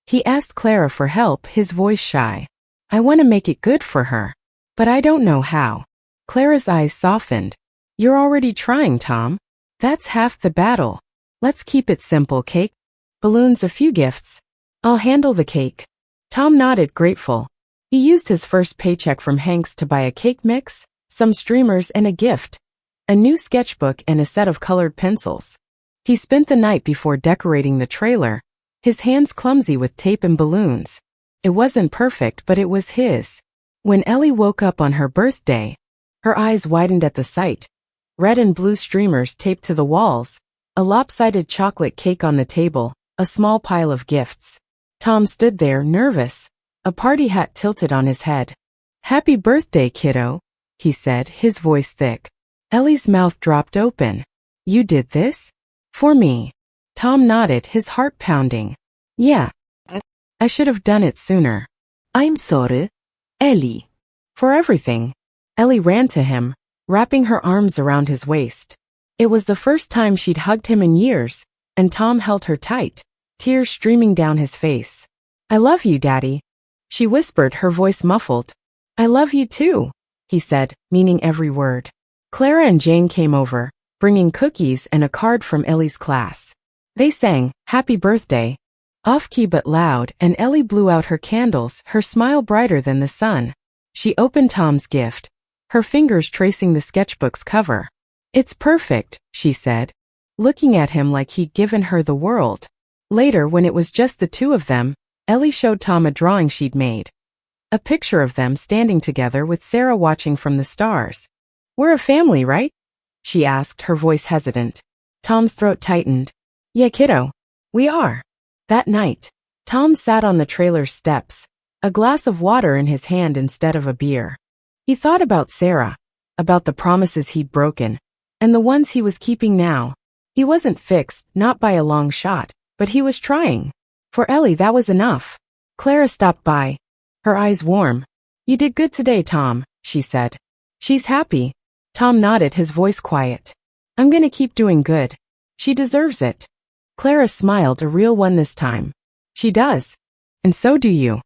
He asked Clara for help, his voice shy. "I want to make it good for her, but I don't know how." Clara's eyes softened. "You're already trying, Tom. That's half the battle. Let's keep it simple. Cake, balloons, a few gifts. I'll handle the cake." Tom nodded, grateful. He used his first paycheck from Hank's to buy a cake mix, some streamers, and a gift, a new sketchbook and a set of colored pencils. He spent the night before decorating the trailer, his hands clumsy with tape and balloons. It wasn't perfect, but it was his. When Ellie woke up on her birthday, her eyes widened at the sight. Red and blue streamers taped to the walls, a lopsided chocolate cake on the table, a small pile of gifts. Tom stood there, nervous, a party hat tilted on his head. "Happy birthday, kiddo," he said, his voice thick. Ellie's mouth dropped open. "You did this? For me?" Tom nodded, his heart pounding. "Yeah. I should have done it sooner." "I'm sorry, Ellie." "For everything." Ellie ran to him, wrapping her arms around his waist. It was the first time she'd hugged him in years, and Tom held her tight, tears streaming down his face. "I love you, Daddy," she whispered, her voice muffled. "I love you too," he said, meaning every word. Clara and Jane came over, bringing cookies and a card from Ellie's class. They sang, "Happy Birthday," off-key but loud, and Ellie blew out her candles, her smile brighter than the sun. She opened Tom's gift, her fingers tracing the sketchbook's cover. "It's perfect," she said, looking at him like he'd given her the world. Later, when it was just the two of them, Ellie showed Tom a drawing she'd made. A picture of them standing together with Sarah watching from the stars. "We're a family, right?" she asked, her voice hesitant. Tom's throat tightened. "Yeah, kiddo. We are." That night, Tom sat on the trailer's steps, a glass of water in his hand instead of a beer. He thought about Sarah, about the promises he'd broken, and the ones he was keeping now. He wasn't fixed, not by a long shot, but he was trying. For Ellie, that was enough. Clara stopped by, her eyes warm. "You did good today, Tom," she said. "She's happy." Tom nodded, his voice quiet. "I'm gonna keep doing good. She deserves it." Clara smiled, a real one this time. "She does. And so do you."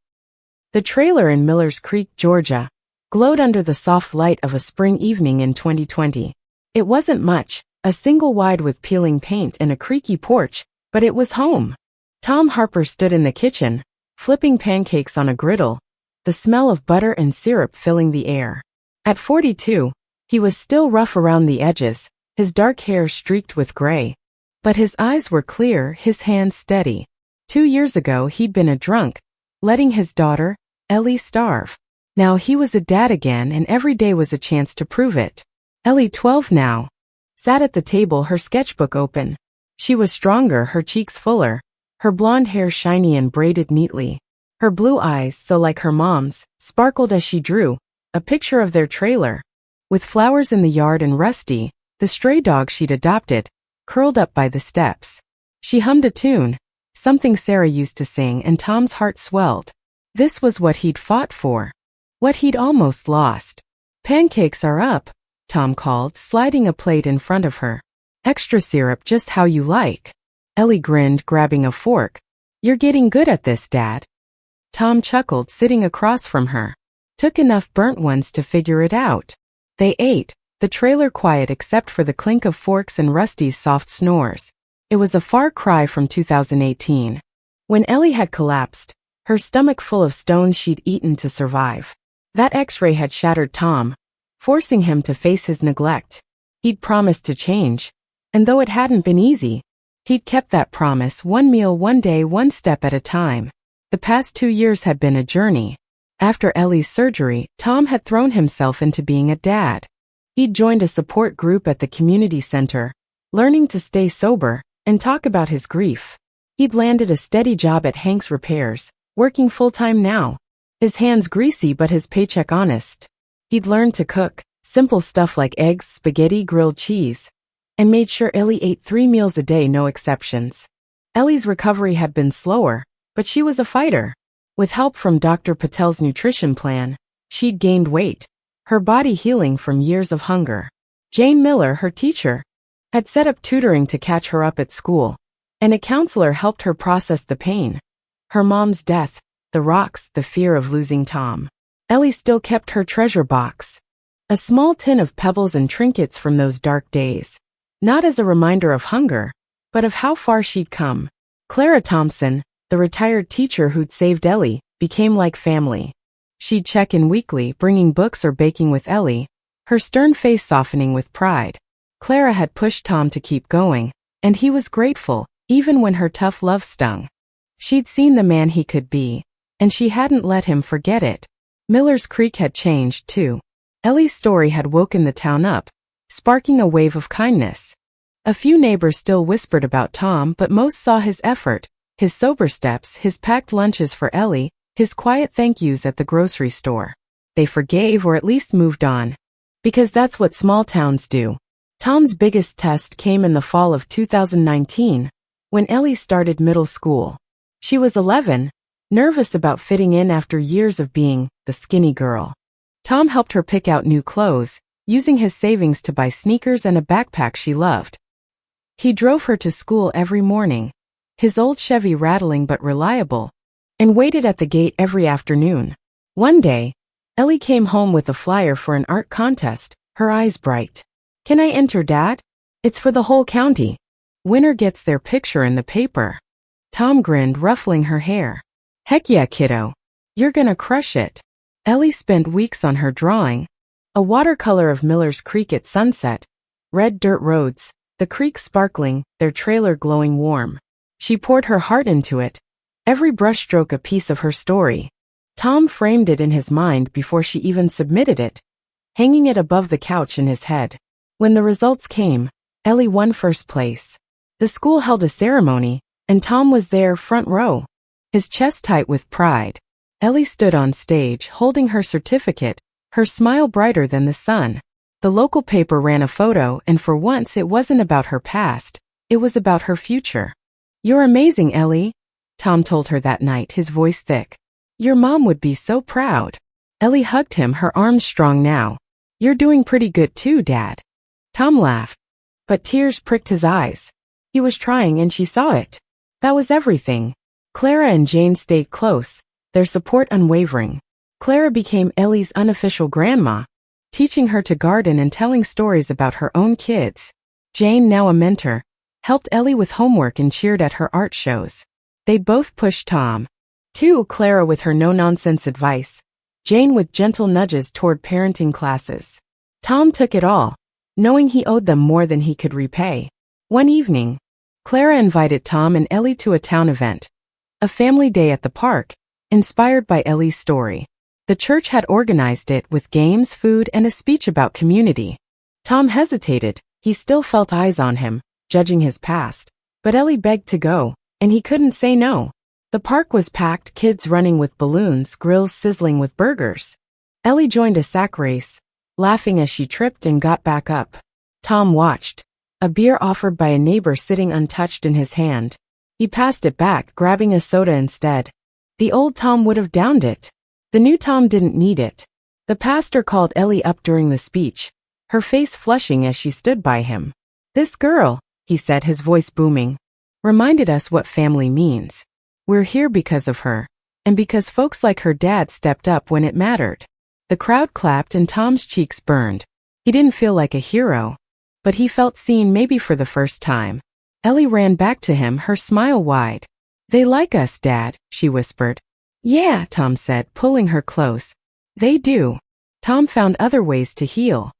The trailer in Millers Creek, Georgia, glowed under the soft light of a spring evening in 2020. It wasn't much, a single wide with peeling paint and a creaky porch, but it was home. Tom Harper stood in the kitchen, flipping pancakes on a griddle, the smell of butter and syrup filling the air. At 42, he was still rough around the edges, his dark hair streaked with gray. But his eyes were clear, his hands steady. 2 years ago, he'd been a drunk, letting his daughter, Ellie, starve. Now he was a dad again, and every day was a chance to prove it. Ellie, 12 now, sat at the table, her sketchbook open. She was stronger, her cheeks fuller, her blonde hair shiny and braided neatly. Her blue eyes, so like her mom's, sparkled as she drew a picture of their trailer, with flowers in the yard and Rusty, the stray dog she'd adopted, curled up by the steps. She hummed a tune, something Sarah used to sing, and Tom's heart swelled. This was what he'd fought for, what he'd almost lost. "Pancakes are up," Tom called, sliding a plate in front of her. "Extra syrup, just how you like." Ellie grinned, grabbing a fork. "You're getting good at this, Dad." Tom chuckled, sitting across from her. Took enough burnt ones to figure it out. They ate, the trailer quiet except for the clink of forks and Rusty's soft snores. It was a far cry from 2018, when Ellie had collapsed, her stomach full of stones she'd eaten to survive. That X-ray had shattered Tom, forcing him to face his neglect. He'd promised to change, and though it hadn't been easy, he'd kept that promise, one meal, one day, one step at a time. The past 2 years had been a journey. After Ellie's surgery, Tom had thrown himself into being a dad. He'd joined a support group at the community center, learning to stay sober and talk about his grief. He'd landed a steady job at Hank's Repairs, working full-time now. His hands greasy but his paycheck honest. He'd learned to cook, simple stuff like eggs, spaghetti, grilled cheese, and made sure Ellie ate 3 meals a day, no exceptions. Ellie's recovery had been slower, but she was a fighter. With help from Dr. Patel's nutrition plan, she'd gained weight, her body healing from years of hunger. Jane Miller, her teacher, had set up tutoring to catch her up at school, and a counselor helped her process the pain. Her mom's death, the rocks, the fear of losing Tom. Ellie still kept her treasure box, a small tin of pebbles and trinkets from those dark days, not as a reminder of hunger, but of how far she'd come. Clara Thompson, the retired teacher who'd saved Ellie, became like family. She'd check in weekly, bringing books or baking with Ellie, her stern face softening with pride. Clara had pushed Tom to keep going, and he was grateful, even when her tough love stung. She'd seen the man he could be, and she hadn't let him forget it. Millers Creek had changed, too. Ellie's story had woken the town up, sparking a wave of kindness. A few neighbors still whispered about Tom, but most saw his effort, his sober steps, his packed lunches for Ellie, his quiet thank yous at the grocery store. They forgave or at least moved on. Because that's what small towns do. Tom's biggest test came in the fall of 2019, when Ellie started middle school. She was 11, nervous about fitting in after years of being the skinny girl. Tom helped her pick out new clothes, using his savings to buy sneakers and a backpack she loved. He drove her to school every morning, his old Chevy rattling but reliable, and waited at the gate every afternoon. One day, Ellie came home with a flyer for an art contest, her eyes bright. "Can I enter, Dad? It's for the whole county." Winner gets their picture in the paper. Tom grinned, ruffling her hair. Heck yeah, kiddo. You're gonna crush it. Ellie spent weeks on her drawing. A watercolor of Miller's Creek at sunset. Red dirt roads, the creek sparkling, their trailer glowing warm. She poured her heart into it. Every brushstroke a piece of her story. Tom framed it in his mind before she even submitted it, hanging it above the couch in his head. When the results came, Ellie won first place. The school held a ceremony, and Tom was there front row, his chest tight with pride. Ellie stood on stage holding her certificate, her smile brighter than the sun. The local paper ran a photo, and for once it wasn't about her past, it was about her future. You're amazing, Ellie, Tom told her that night, his voice thick. Your mom would be so proud. Ellie hugged him, her arms strong now. You're doing pretty good too, Dad. Tom laughed, but tears pricked his eyes. He was trying and she saw it. That was everything. Clara and Jane stayed close, their support unwavering. Clara became Ellie's unofficial grandma, teaching her to garden and telling stories about her own kids. Jane, now a mentor, helped Ellie with homework and cheered at her art shows. They both pushed Tom. Too, Clara with her no-nonsense advice, Jane with gentle nudges toward parenting classes. Tom took it all, knowing he owed them more than he could repay. One evening, Clara invited Tom and Ellie to a town event, a family day at the park, inspired by Ellie's story. The church had organized it with games, food, and a speech about community. Tom hesitated. He still felt eyes on him, judging his past. But Ellie begged to go, and he couldn't say no. The park was packed, kids running with balloons, grills sizzling with burgers. Ellie joined a sack race, laughing as she tripped and got back up. Tom watched, a beer offered by a neighbor sitting untouched in his hand. He passed it back, grabbing a soda instead. The old Tom would have downed it. The new Tom didn't need it. The pastor called Ellie up during the speech, her face flushing as she stood by him. This girl, he said, his voice booming, reminded us what family means. We're here because of her, and because folks like her dad stepped up when it mattered. The crowd clapped and Tom's cheeks burned. He didn't feel like a hero, but he felt seen, maybe for the first time. Ellie ran back to him, her smile wide. They like us, Dad, she whispered. Yeah, Tom said, pulling her close. They do. Tom found other ways to heal.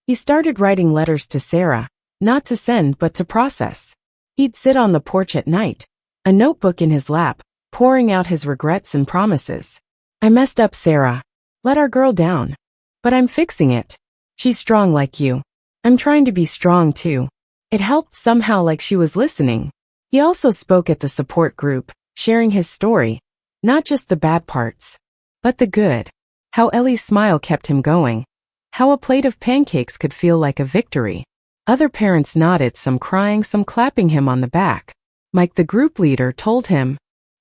He started writing letters to Sarah, not to send but to process. He'd sit on the porch at night, a notebook in his lap, pouring out his regrets and promises. I messed up, Sarah. Let our girl down. But I'm fixing it. She's strong like you. I'm trying to be strong too. It helped somehow, like she was listening. He also spoke at the support group, sharing his story, not just the bad parts, but the good. How Ellie's smile kept him going. How a plate of pancakes could feel like a victory. Other parents nodded, some crying, some clapping him on the back. Mike, the group leader, told him,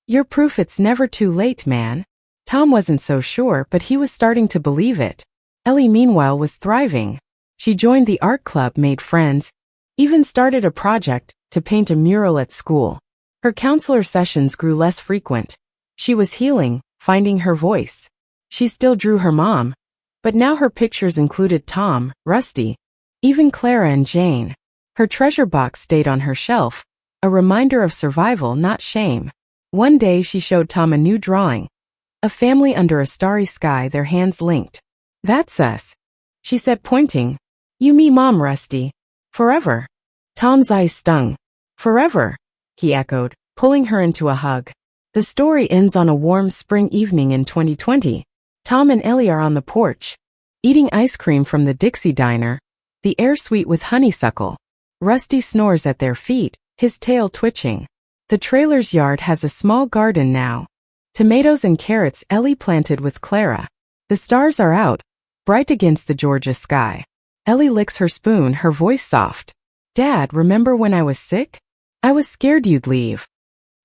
"You're proof it's never too late, man." Tom wasn't so sure, but he was starting to believe it. Ellie, meanwhile, was thriving. She joined the art club, made friends, even started a project to paint a mural at school. Her counselor sessions grew less frequent. She was healing, finding her voice. She still drew her mom, but now her pictures included Tom, Rusty, even Clara and Jane. Her treasure box stayed on her shelf, a reminder of survival, not shame. One day she showed Tom a new drawing, a family under a starry sky, their hands linked. That's us, she said, pointing. You, me, Mom, Rusty. Forever. Tom's eyes stung. Forever, he echoed, pulling her into a hug. The story ends on a warm spring evening in 2020. Tom and Ellie are on the porch, eating ice cream from the Dixie Diner, the air sweet with honeysuckle. Rusty snores at their feet, his tail twitching. The trailer's yard has a small garden now. Tomatoes and carrots Ellie planted with Clara. The stars are out, bright against the Georgia sky. Ellie licks her spoon, her voice soft. Dad, remember when I was sick? I was scared you'd leave.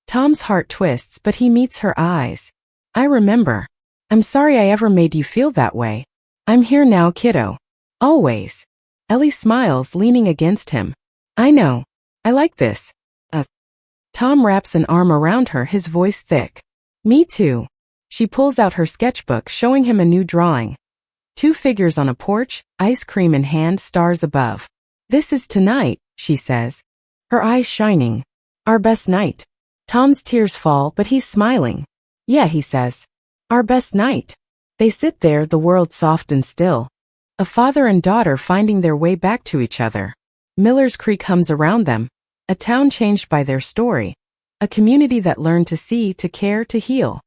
Tom's heart twists, but he meets her eyes. I remember. I'm sorry I ever made you feel that way. I'm here now, kiddo. Always. Ellie smiles, leaning against him. I know. I like this. Tom wraps an arm around her, his voice thick. Me too. She pulls out her sketchbook, showing him a new drawing. 2 figures on a porch, ice cream in hand, stars above. This is tonight, she says. her eyes shining. Our best night. Tom's tears fall, but he's smiling. Yeah, he says. Our best night. They sit there, the world soft and still. A father and daughter finding their way back to each other. Miller's Creek hums around them. A town changed by their story. A community that learned to see, to care, to heal.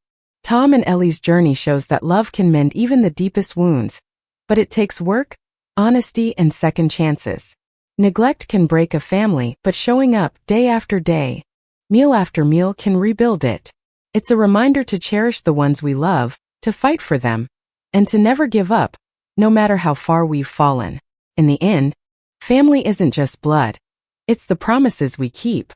Tom and Ellie's journey shows that love can mend even the deepest wounds. But it takes work, honesty, and second chances. Neglect can break a family, but showing up day after day, meal after meal can rebuild it. It's a reminder to cherish the ones we love, to fight for them, and to never give up, no matter how far we've fallen. In the end, family isn't just blood. It's the promises we keep.